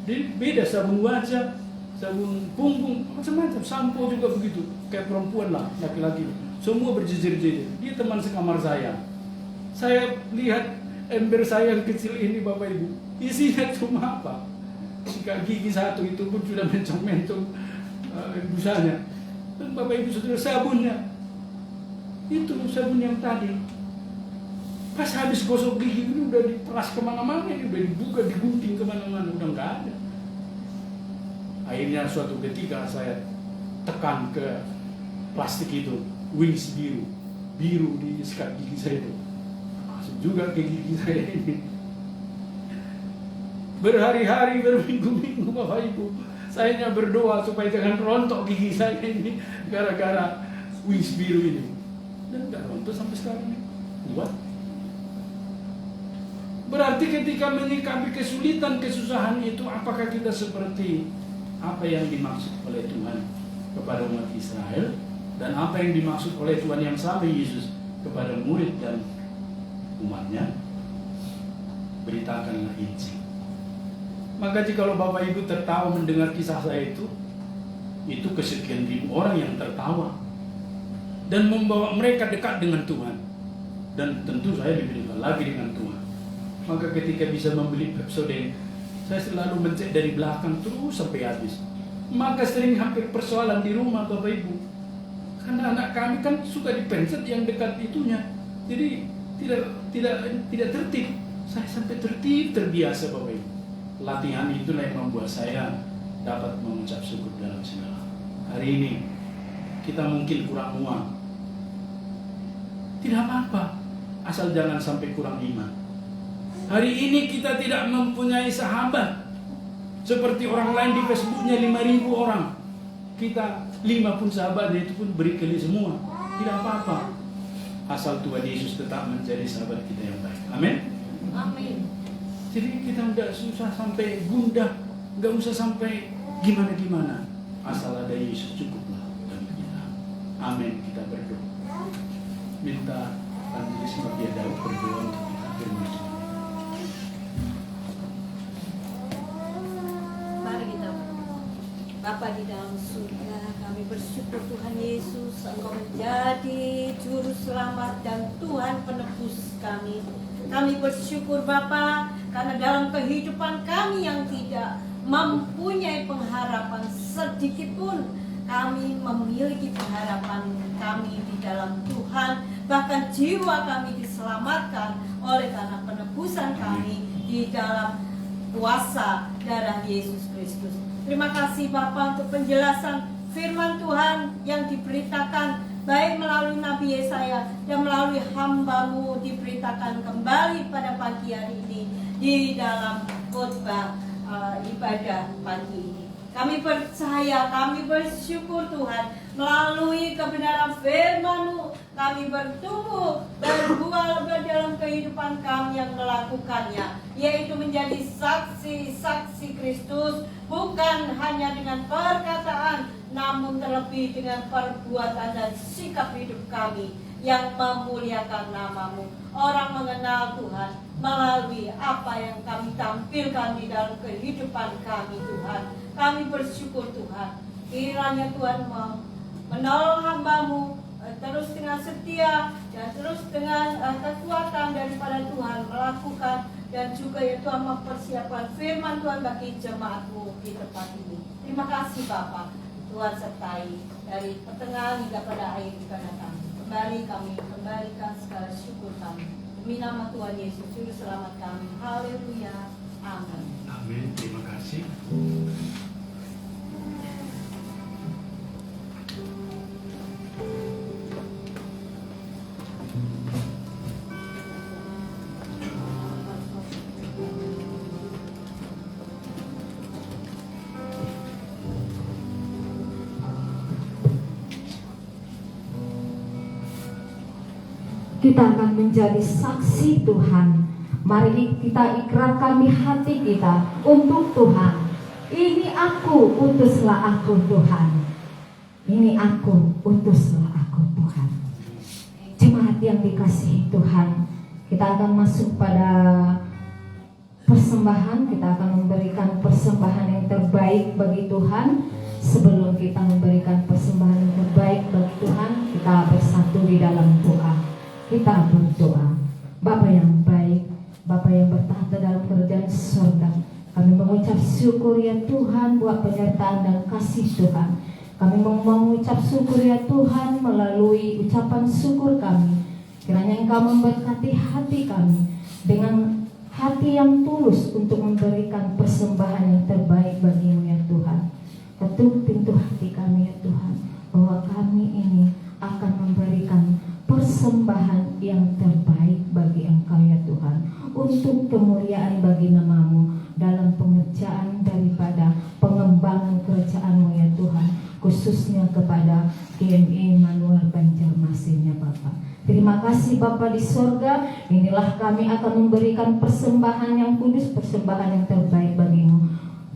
Jadi beda, sabun wajah, sabun punggung, macam-macam. Sampo juga begitu. Kayak perempuan lah, laki-laki. Semua berjejer-jejer. Dia teman sekamar saya. Saya lihat ember saya yang kecil ini, Bapak Ibu, isinya cuma apa? Sikat gigi satu itu pun sudah mencong-mencong busanya. Dan Bapak Ibu Saudara, sabunnya itu sabun yang tadi. Pas habis gosok gigi itu udah diperas kemana-mana, udah dibuka, digunting kemana-mana, udah nggak ada. Akhirnya suatu ketika saya tekan ke plastik itu, Wings biru di sikat gigi saya itu, masuk juga ke gigi saya ini. Berhari-hari, berminggu-minggu Bapak Ibu, saya berdoa supaya jangan rontok gigi saya ini gara-gara Wings biru ini. Dan nggak rontok sampai sekarang ini. Buat. Berarti ketika menyikapi kesulitan, kesusahan itu, apakah kita seperti apa yang dimaksud oleh Tuhan kepada umat Israel, dan apa yang dimaksud oleh Tuhan yang sama Yesus kepada murid dan umatnya? Beritakanlah Injil. Maka jikalau Bapak Ibu tertawa mendengar kisah saya itu kesekian ribu orang yang tertawa dan membawa mereka dekat dengan Tuhan, dan tentu saya lebih dekat lagi dengan Tuhan. Maka ketika bisa membeli Pepsodent, saya selalu mencek dari belakang terus sampai habis. Maka sering hampir persoalan di rumah Bapak Ibu, karena anak kami kan suka dipencet yang dekat itunya, jadi tidak tertib. Saya sampai terbiasa Bapak Ibu. Latihan itulah yang membuat saya dapat mengucap syukur dalam segala. Hari ini kita mungkin kurang uang, tidak apa-apa, asal jangan sampai kurang iman. Hari ini kita tidak mempunyai sahabat seperti orang lain di Facebooknya 5.000 orang. Kita 5 pun sahabatnya itu pun berkeli semua. Tidak apa-apa, asal Tuhan Yesus tetap menjadi sahabat kita yang baik. Amin. Amin. Jadi kita tidak susah sampai gundah, nggak usah sampai gimana-gimana. Asal ada Yesus cukuplah bagi kita. Amin. Kita berdoa. Minta Angelis Maria Daud berdoa untuk kita firman Tuhan. Mari kita Bapa di dalam surga, kami bersyukur Tuhan Yesus, Engkau menjadi juru selamat dan Tuhan penebus kami. Kami bersyukur Bapa, karena dalam kehidupan kami yang tidak mempunyai pengharapan sedikit pun, kami memiliki pengharapan kami di dalam Tuhan. Bahkan jiwa kami diselamatkan oleh karena penebusan kami di dalam kuasa darah Yesus Kristus. Terima kasih Bapa untuk penjelasan firman Tuhan yang diberitakan baik melalui Nabi Yesaya dan melalui hamba-Mu diberitakan kembali pada pagi hari ini di dalam khotbah ibadah pagi ini. Kami percaya, kami bersyukur Tuhan, melalui kebenaran firman-Mu kami bertumbuh berbuah dalam kehidupan kami yang melakukannya, yaitu menjadi saksi-saksi Kristus, bukan hanya dengan perkataan namun terlebih dengan perbuatan dan sikap hidup kami yang memuliakan nama-Mu. Orang mengenal Tuhan melalui apa yang kami tampilkan di dalam kehidupan kami, Tuhan. Kami bersyukur, Tuhan. Kiranya Tuhan menolong hamba-Mu terus dengan setia dan terus dengan kekuatan daripada Tuhan melakukan dan juga ya Tuhan mempersiapkan firman Tuhan bagi jemaat-Mu di tempat ini. Terima kasih Bapa. Tuhan sertai dari pertengahan hingga pada akhir kita datang. Kembali kami kembalikan segala syukur kami. Demi nama Tuhan Yesus Juru Selamat kami. Haleluya. Amin. Amin. Terima kasih. Kita akan menjadi saksi Tuhan. Mari kita ikrarkan di hati kita untuk Tuhan. Ini aku, utuslah aku Tuhan. Ini aku, utuslah aku Tuhan. Jemaat yang dikasihi Tuhan, kita akan masuk pada persembahan. Kita akan memberikan persembahan yang terbaik bagi Tuhan. Sebelum kita memberikan persembahan yang terbaik bagi Tuhan, kita bersatu di dalam doa. Kita berdoa. Bapa yang baik, Bapa yang bertahta dalam kerajaan surga, kami mengucap syukur ya Tuhan buat penyertaan dan kasih Tuhan. Kami mengucap syukur ya Tuhan melalui ucapan syukur kami. Kiranya Engkau memberkati hati kami dengan hati yang tulus untuk memberikan persembahan yang terbaik bagi-Mu ya Tuhan. Ketuk pintu hati kami ya Tuhan, bahwa kami ini akan memberikan persembahan yang terbaik bagi Engkau ya Tuhan, untuk kemuliaan bagi nama-Mu dalam pengerjaan daripada pengembangan kerajaan-Mu ya Tuhan, khususnya kepada GMI Manuel Banjarmasin ya Bapa. Terima kasih Bapa di sorga. Inilah kami akan memberikan persembahan yang kudus, persembahan yang terbaik bagi-Mu.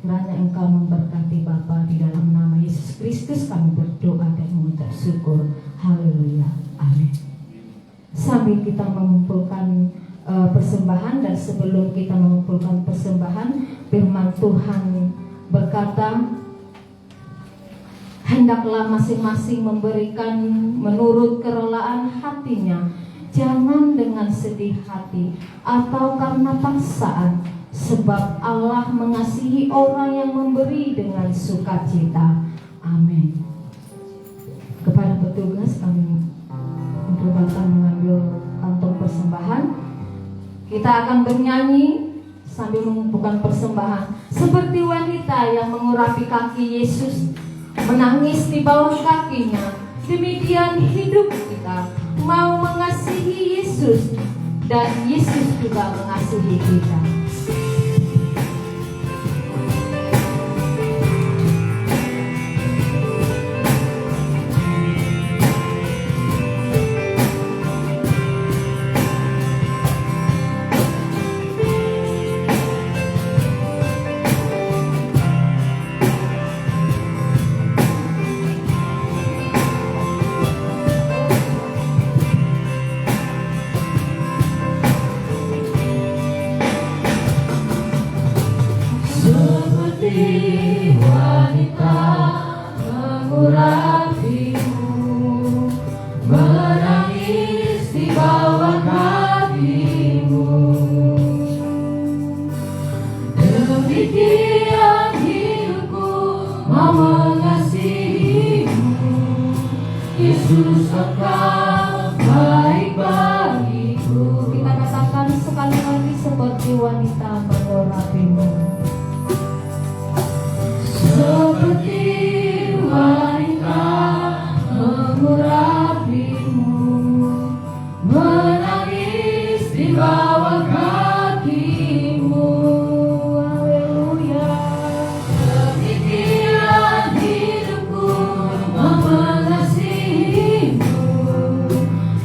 Kiranya Engkau memberkati Bapa, di dalam nama Yesus Kristus kami berdoa dan mengucap syukur. Haleluya. Amin. Sambil kita mengumpulkan persembahan, dan sebelum kita mengumpulkan persembahan, firman Tuhan berkata, hendaklah masing-masing memberikan menurut kerelaan hatinya, jangan dengan sedih hati atau karena paksaan, sebab Allah mengasihi orang yang memberi dengan sukacita. Amin. Kepada petugas kami datang mengambil kantong persembahan. Kita akan bernyanyi sambil mengumpulkan persembahan, seperti wanita yang mengurapi kaki Yesus, menangis di bawah kakinya. Demikian hidup kita, mau mengasihi Yesus, dan Yesus juga mengasihi kita.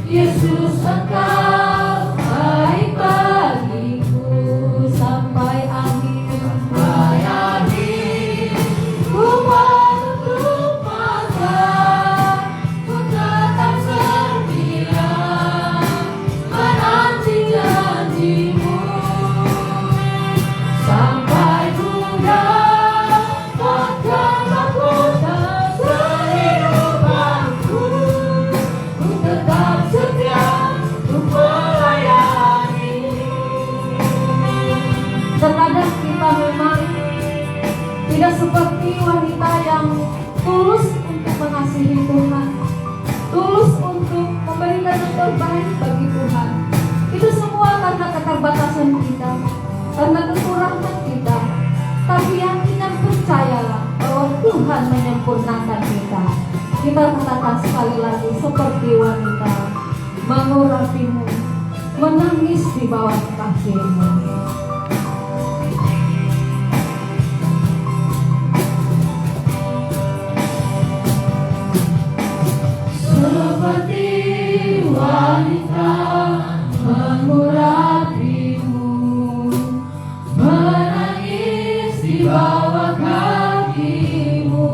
Yesus engkau baik bagiku. mengasihi Tuhan, tulus untuk memberikan yang terbaik bagi Tuhan. Itu semua karena keterbatasan kita, karena kekurangan kita. Tapi yakin dan percayalah bahwa Tuhan menyempurnakan kita. Kita katakan sekali lagi seperti wanita mengurapimu, menangis di bawah kasih-Mu. Seperti wanita mengurapimu, menangis di bawah kaki-Mu,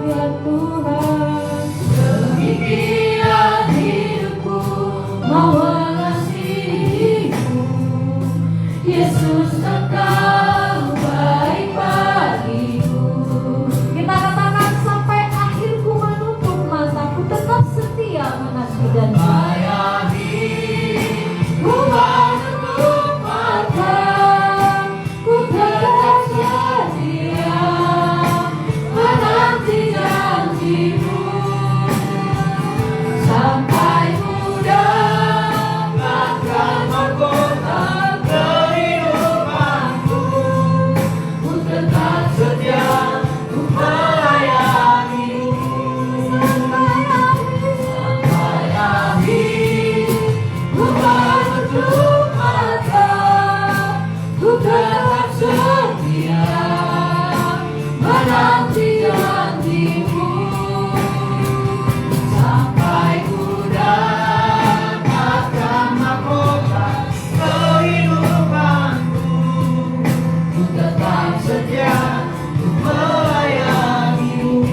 ya Tuhan. Demikian hidupku mau mengasihi-Mu, Yesus Engkau baik bagiku. Kita katakan sampai akhirku menutup mataku, tetap setia menanti dan Ku menutup mata, ku tetap setia menanti janji-Mu, sampai ku dapatkan mahkota kehidupanku. Ku tetap setia, ku melayani-Mu sampai akhir. Ku menutup mata, ku tetap setia menanti janji-Mu, sampai ku dapatkan mahkota kehidupanku. Ku tetap setia, ku melayani-Mu.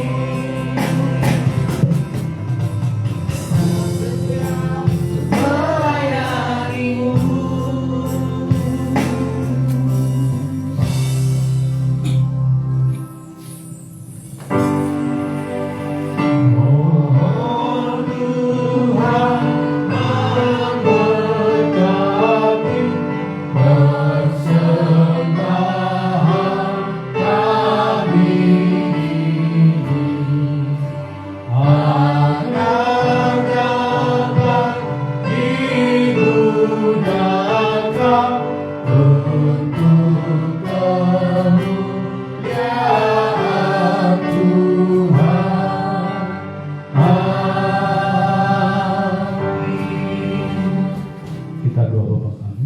Kita doa Bapa kami.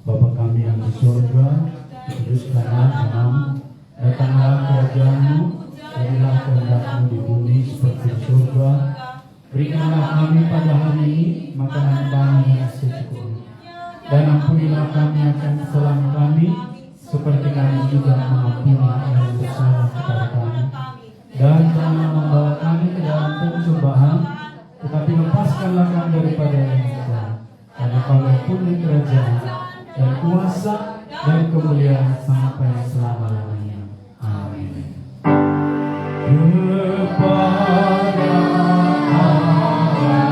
Bapa kami yang di surga, dikuduskanlah namamu, datanglah kerajaan-Mu, jadilah kehendak-Mu di bumi seperti di surga. Berikanlah kami pada hari ini makanan kami yang secukupnya, dan ampunilah kami akan kesalahan kami, seperti kami juga mengampuni yang bersalah kepada kami. Dan jangan membawa kami ke dalam pencobaan, tetapi lepaskanlah kami daripada yang jahat. Karena Kau yang punya kerajaan dan kuasa dan kemuliaan sampai selama-lamanya. Amin. Kepada Allah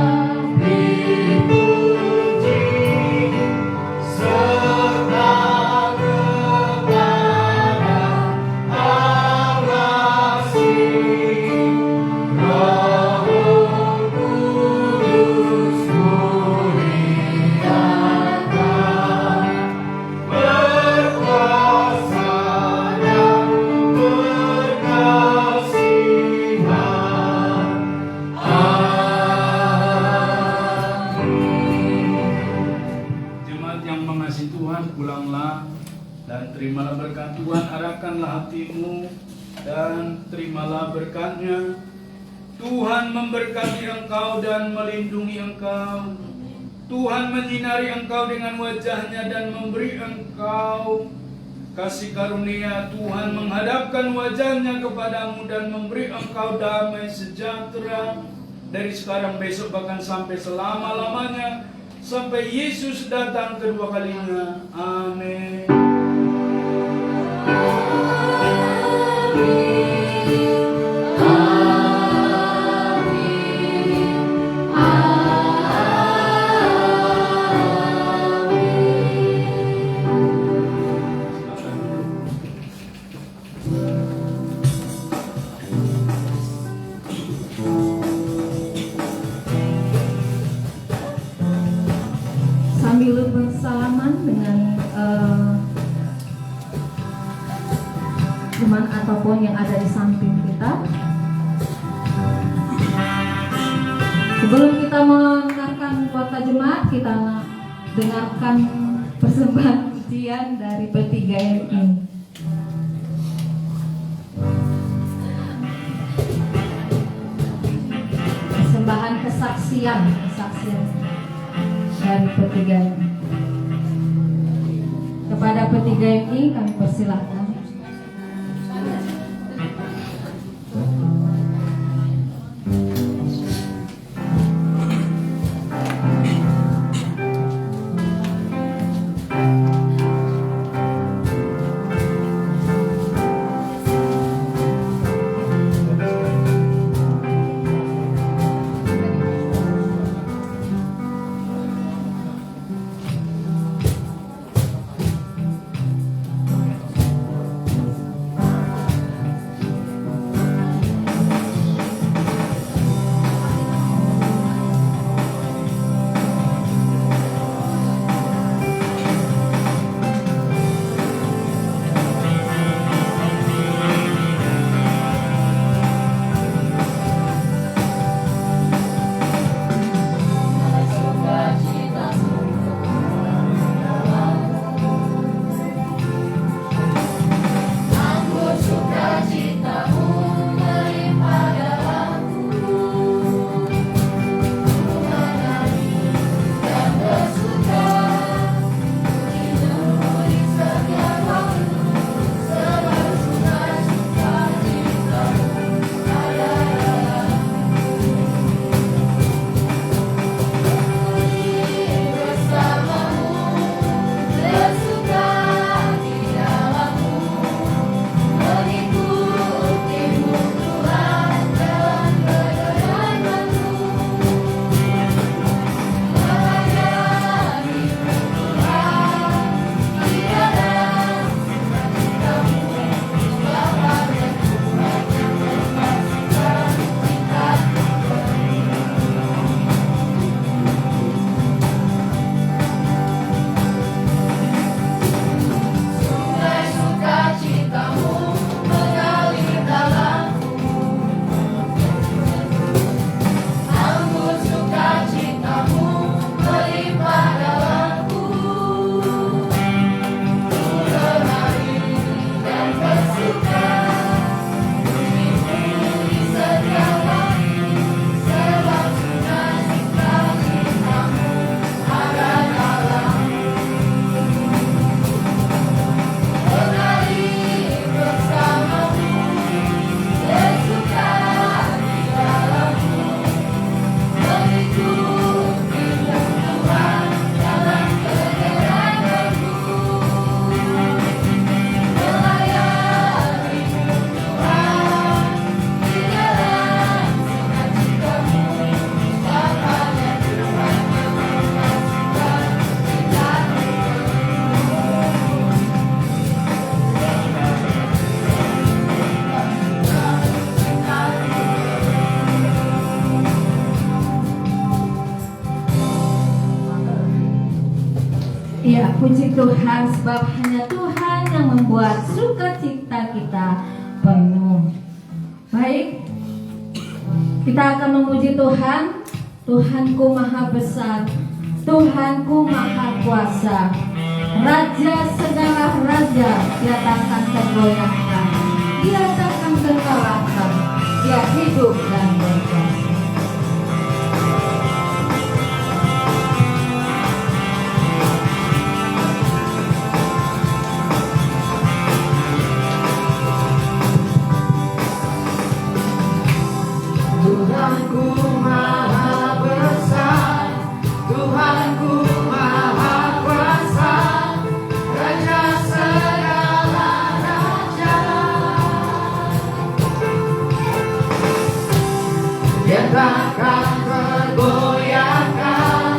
beri puji, serta kepada Allah sih, Roh Kudus muliakan, berkuasa dan berkasihan. Jemaat yang mengasihi Tuhan, pulanglah dan terimalah berkat Tuhan. Arahkanlah hatimu dan terimalah berkat-Nya. Tuhan memberkati engkau dan melindungi engkau. Tuhan menyinari engkau dengan wajah-Nya dan memberi engkau kasih karunia. Tuhan menghadapkan wajah-Nya kepadamu dan memberi engkau damai sejahtera dari sekarang, besok, bahkan sampai selama-lamanya, sampai Yesus datang kedua kalinya. Amin. mikrofon yang ada di samping kita. Sebelum kita mendengarkan kota jemaat, kita dengarkan persembahan pujian dari P3MI. Persembahan kesaksian dari P3MI. Kepada P3MI kami persilahkan. Ya, puji Tuhan, sebab hanya Tuhan yang membuat sukacita kita penuh. Baik, kita akan memuji Tuhan. Tuhanku maha besar, Tuhanku maha kuasa, Raja segala raja. Dia takkan tergoyahkan, Dia takkan terkalahkan, Dia hidup dan berkuasa. Tuhanku maha besar, Tuhanku maha kuasa, Raja segala raja. Dia takkan tergoyahkan,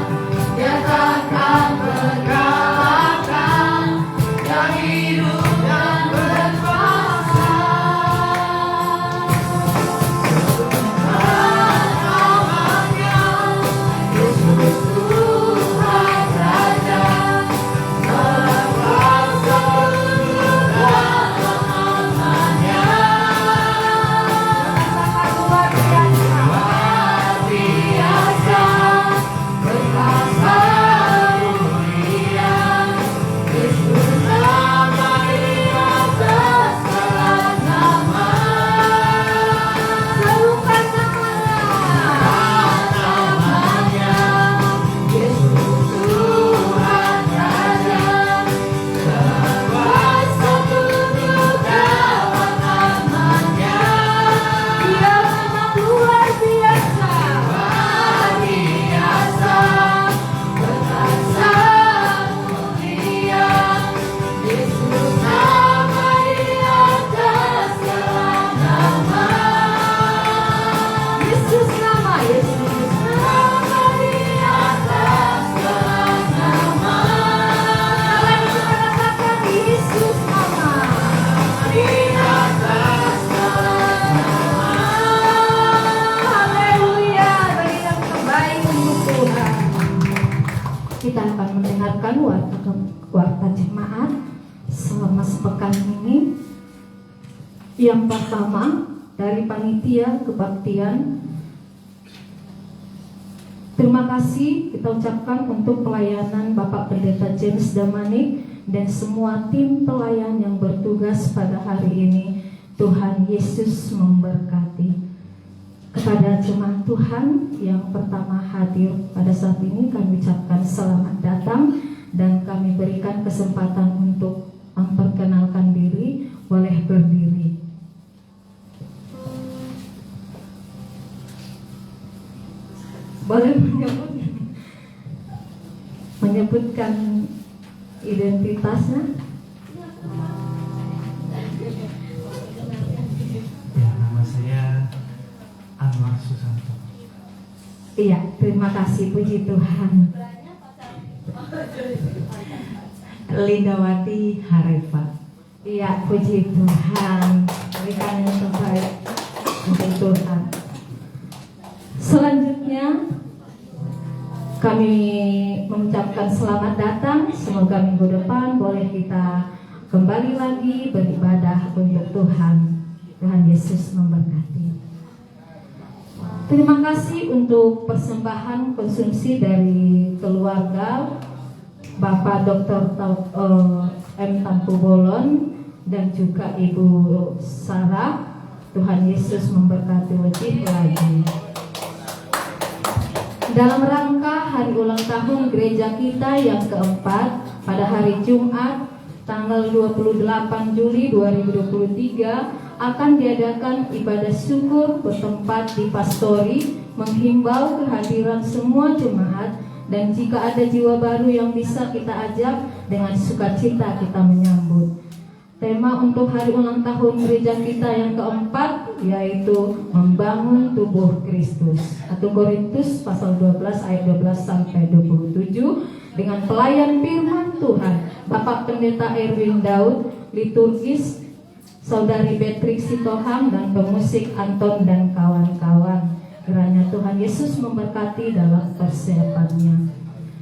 Dia takkan terkalahkan, Dia hidup dan berkuasa. Tuhan membacakan warta jemaat selama sepekan ini. Yang pertama dari panitia kebaktian, terima kasih kita ucapkan untuk pelayanan Bapak Pendeta James Damanik dan semua tim pelayan yang bertugas pada hari ini. Tuhan Yesus memberkati. Kepada jemaat Tuhan yang pertama hadir pada saat ini, kami ucapkan selamat datang dan kami berikan kesempatan untuk memperkenalkan diri. Boleh berdiri. Boleh menyebutkan identitasnya. Ya, nama saya Anwar Susanto. Iya, terima kasih, puji Tuhan. Lindawati Harefa. Iya, puji Tuhan. Berikan yang terbaik untuk Tuhan. Selanjutnya kami mengucapkan selamat datang. Semoga minggu depan boleh kita kembali lagi beribadah untuk Tuhan. Tuhan Yesus memberkati. Terima kasih untuk persembahan konsumsi dari keluarga Bapak Dr. M. Tampu Bolon dan juga Ibu Sarah. Tuhan Yesus memberkati lebih lagi. Dalam rangka hari ulang tahun gereja kita yang keempat pada hari Jumat tanggal 28 Juli 2023 akan diadakan ibadah syukur bertempat di Pastori, menghimbau kehadiran semua jemaat, dan jika ada jiwa baru yang bisa kita ajak, dengan sukacita kita menyambut. Tema untuk hari ulang tahun gereja kita yang keempat yaitu membangun tubuh Kristus. 1 Korintus pasal 12 ayat 12 sampai 27 dengan pelayan firman Tuhan Bapak Pendeta Erwin Daud, liturgis Saudari Beatrix Sitohang, dan pemusik Anton dan kawan-kawan. Kiranya Tuhan Yesus memberkati dalam persiapannya.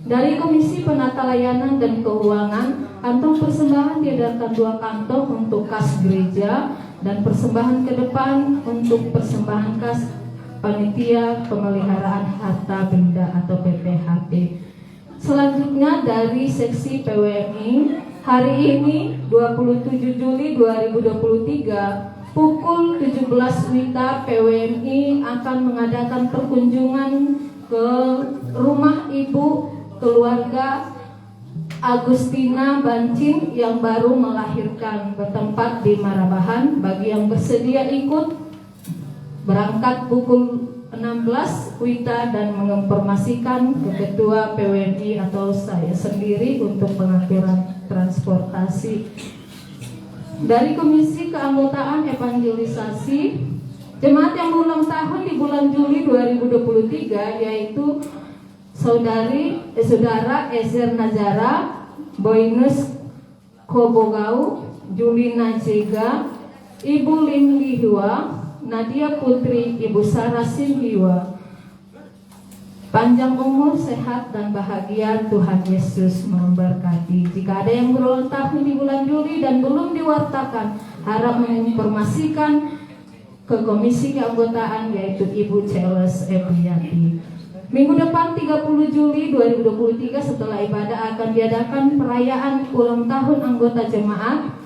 Dari Komisi Penata Layanan dan Keuangan, kantong persembahan diadakan 2 kantong untuk kas gereja dan persembahan ke depan untuk persembahan kas Panitia Pemeliharaan Harta Benda atau PPHB. Selanjutnya dari seksi PWMI, hari ini 27 Juli 2023 pukul 17 WITA PWMI akan mengadakan perkunjungan ke rumah ibu keluarga Agustina Bancin yang baru melahirkan, bertempat di Marabahan. Bagi yang bersedia ikut, berangkat pukul 16 WITA dan menginformasikan ke Ketua PWMI atau saya sendiri untuk pengaturan transportasi. Dari Komisi Keanggotaan Evangelisasi, jemaat yang berulang tahun di bulan Juli 2023 yaitu Saudara Ezer Nazara, Boynus Kobogau, Julina Jega, Ibu Lim Lihiwa, Nadia Putri, Ibu Sarah Simhiwa. Panjang umur, sehat, dan bahagia. Tuhan Yesus memberkati. Jika ada yang berulang tahun di bulan Juli dan belum diwartakan, harap menginformasikan ke Komisi Keanggotaan yaitu Ibu Charles Ebriati. Minggu depan 30 Juli 2023 setelah ibadah akan diadakan perayaan ulang tahun anggota jemaat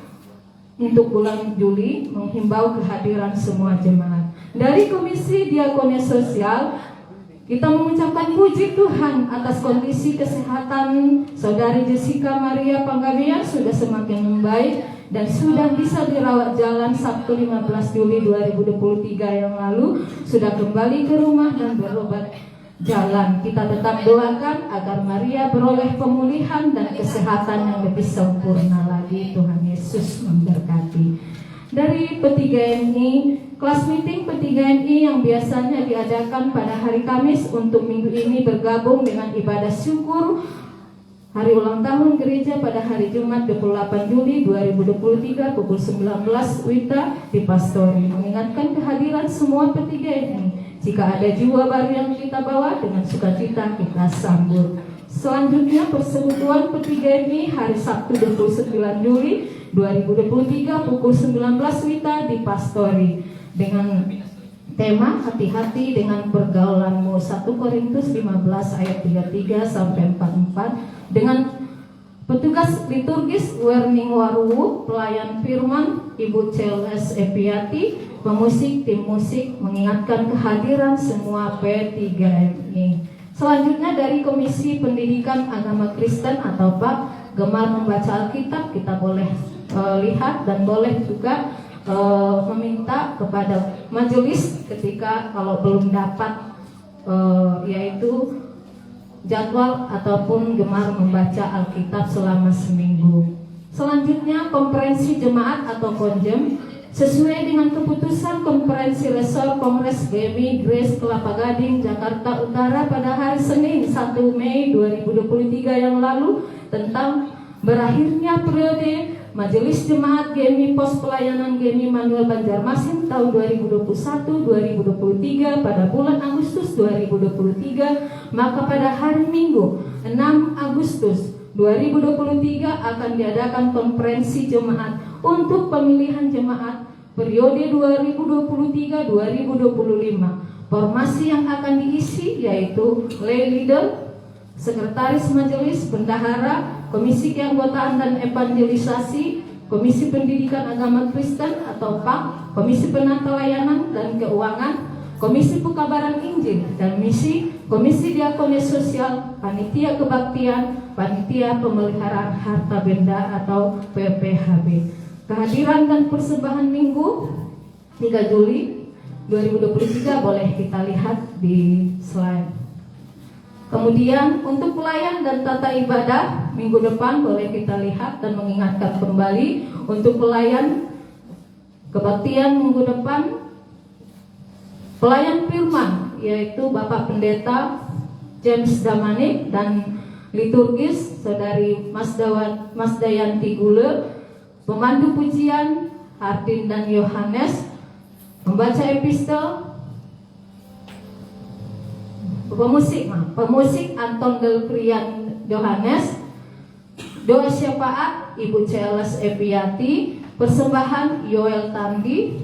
untuk bulan Juli, menghimbau kehadiran semua jemaat. Dari Komisi Diakonia Sosial, kita mengucapkan puji Tuhan atas kondisi kesehatan Saudari Jessica Maria Panggabean sudah semakin membaik dan sudah bisa dirawat jalan. Sabtu 15 Juli 2023 yang lalu sudah kembali ke rumah dan berobat jalan. Kita tetap doakan agar Maria beroleh pemulihan dan kesehatan yang lebih sempurna lagi. Tuhan Yesus memberkati. Dari P3MI, kelas meeting P3MI yang biasanya diadakan pada hari Kamis untuk minggu ini bergabung dengan ibadah syukur hari ulang tahun gereja pada hari Jumat 28 Juli 2023 pukul 19 WITA di Pastori. Mengingatkan kehadiran semua P3MI. Jika ada jiwa baru yang kita bawa, dengan sukacita kita sambut. Selanjutnya persekutuan P3MI hari Sabtu 29 Juli 2023 pukul 19 WITA di Pastori dengan tema hati-hati dengan pergaulanmu, 1 Korintus 15 ayat 33 sampai 44, dengan petugas liturgis Werning Waruwu, pelayan firman Ibu CLS Epiati, pemusik tim musik mengingatkan kehadiran semua P3MI. Selanjutnya dari Komisi Pendidikan Agama Kristen atau PAK, gemar membaca Alkitab, kita boleh lihat dan boleh juga meminta kepada majelis ketika kalau belum dapat yaitu jadwal ataupun gemar membaca Alkitab selama seminggu. Selanjutnya konferensi jemaat atau konjem sesuai dengan keputusan Konferensi Resor Kongres GMI Grace Kelapa Gading Jakarta Utara pada hari Senin 1 Mei 2023 yang lalu tentang berakhirnya periode Majelis Jemaat GMI Pos Pelayanan GMI Manuel Banjarmasin tahun 2021-2023 pada bulan Agustus 2023, maka pada hari Minggu 6 Agustus 2023 akan diadakan konferensi jemaat untuk pemilihan jemaat periode 2023-2025. Formasi yang akan diisi yaitu lay leader, sekretaris majelis, bendahara, komisi keanggotaan dan evangelisasi, komisi pendidikan agama Kristen atau PAK, komisi penata layanan dan keuangan, komisi pekabaran Injil dan misi, komisi diakonis sosial, panitia kebaktian, panitia pemeliharaan harta benda atau PPHB. Kehadiran dan persembahan Minggu 3 Juli 2023 boleh kita lihat di slide. Kemudian untuk pelayan dan tata ibadah minggu depan boleh kita lihat dan mengingatkan kembali untuk pelayan kebaktian minggu depan, pelayan firman yaitu Bapak Pendeta James Damanik dan liturgis Saudari Mas Dayanti Gule, pemandu pujian Hardin dan Yohanes, membaca epistel pemusik Anton Delprian Yohanes, doa syafaat Ibu CLS Epiati, persembahan Yoel Tandi,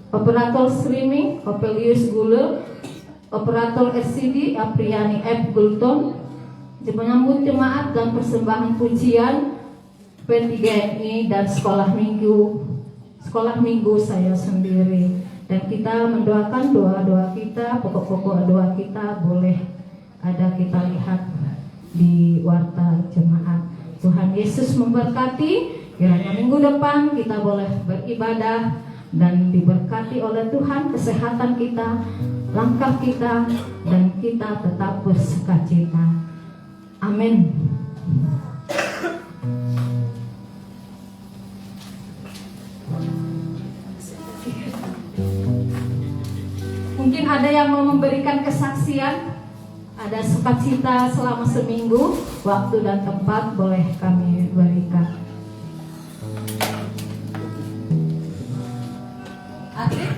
operator streaming Opelius Gule, operator RCD Apriani F. Gulton, menyambut jemaat dan persembahan pujian P3MI dan sekolah minggu saya sendiri. Dan kita mendoakan doa-doa kita, pokok-pokok doa kita boleh ada kita lihat di warta jemaat. Tuhan Yesus memberkati, kiranya minggu depan kita boleh beribadah dan diberkati oleh Tuhan, kesehatan kita, langkah kita, dan kita tetap bersukacita. Amin. Mungkin ada yang mau memberikan kesaksian, ada sukacita selama seminggu, waktu dan tempat boleh kami berikan. Adit?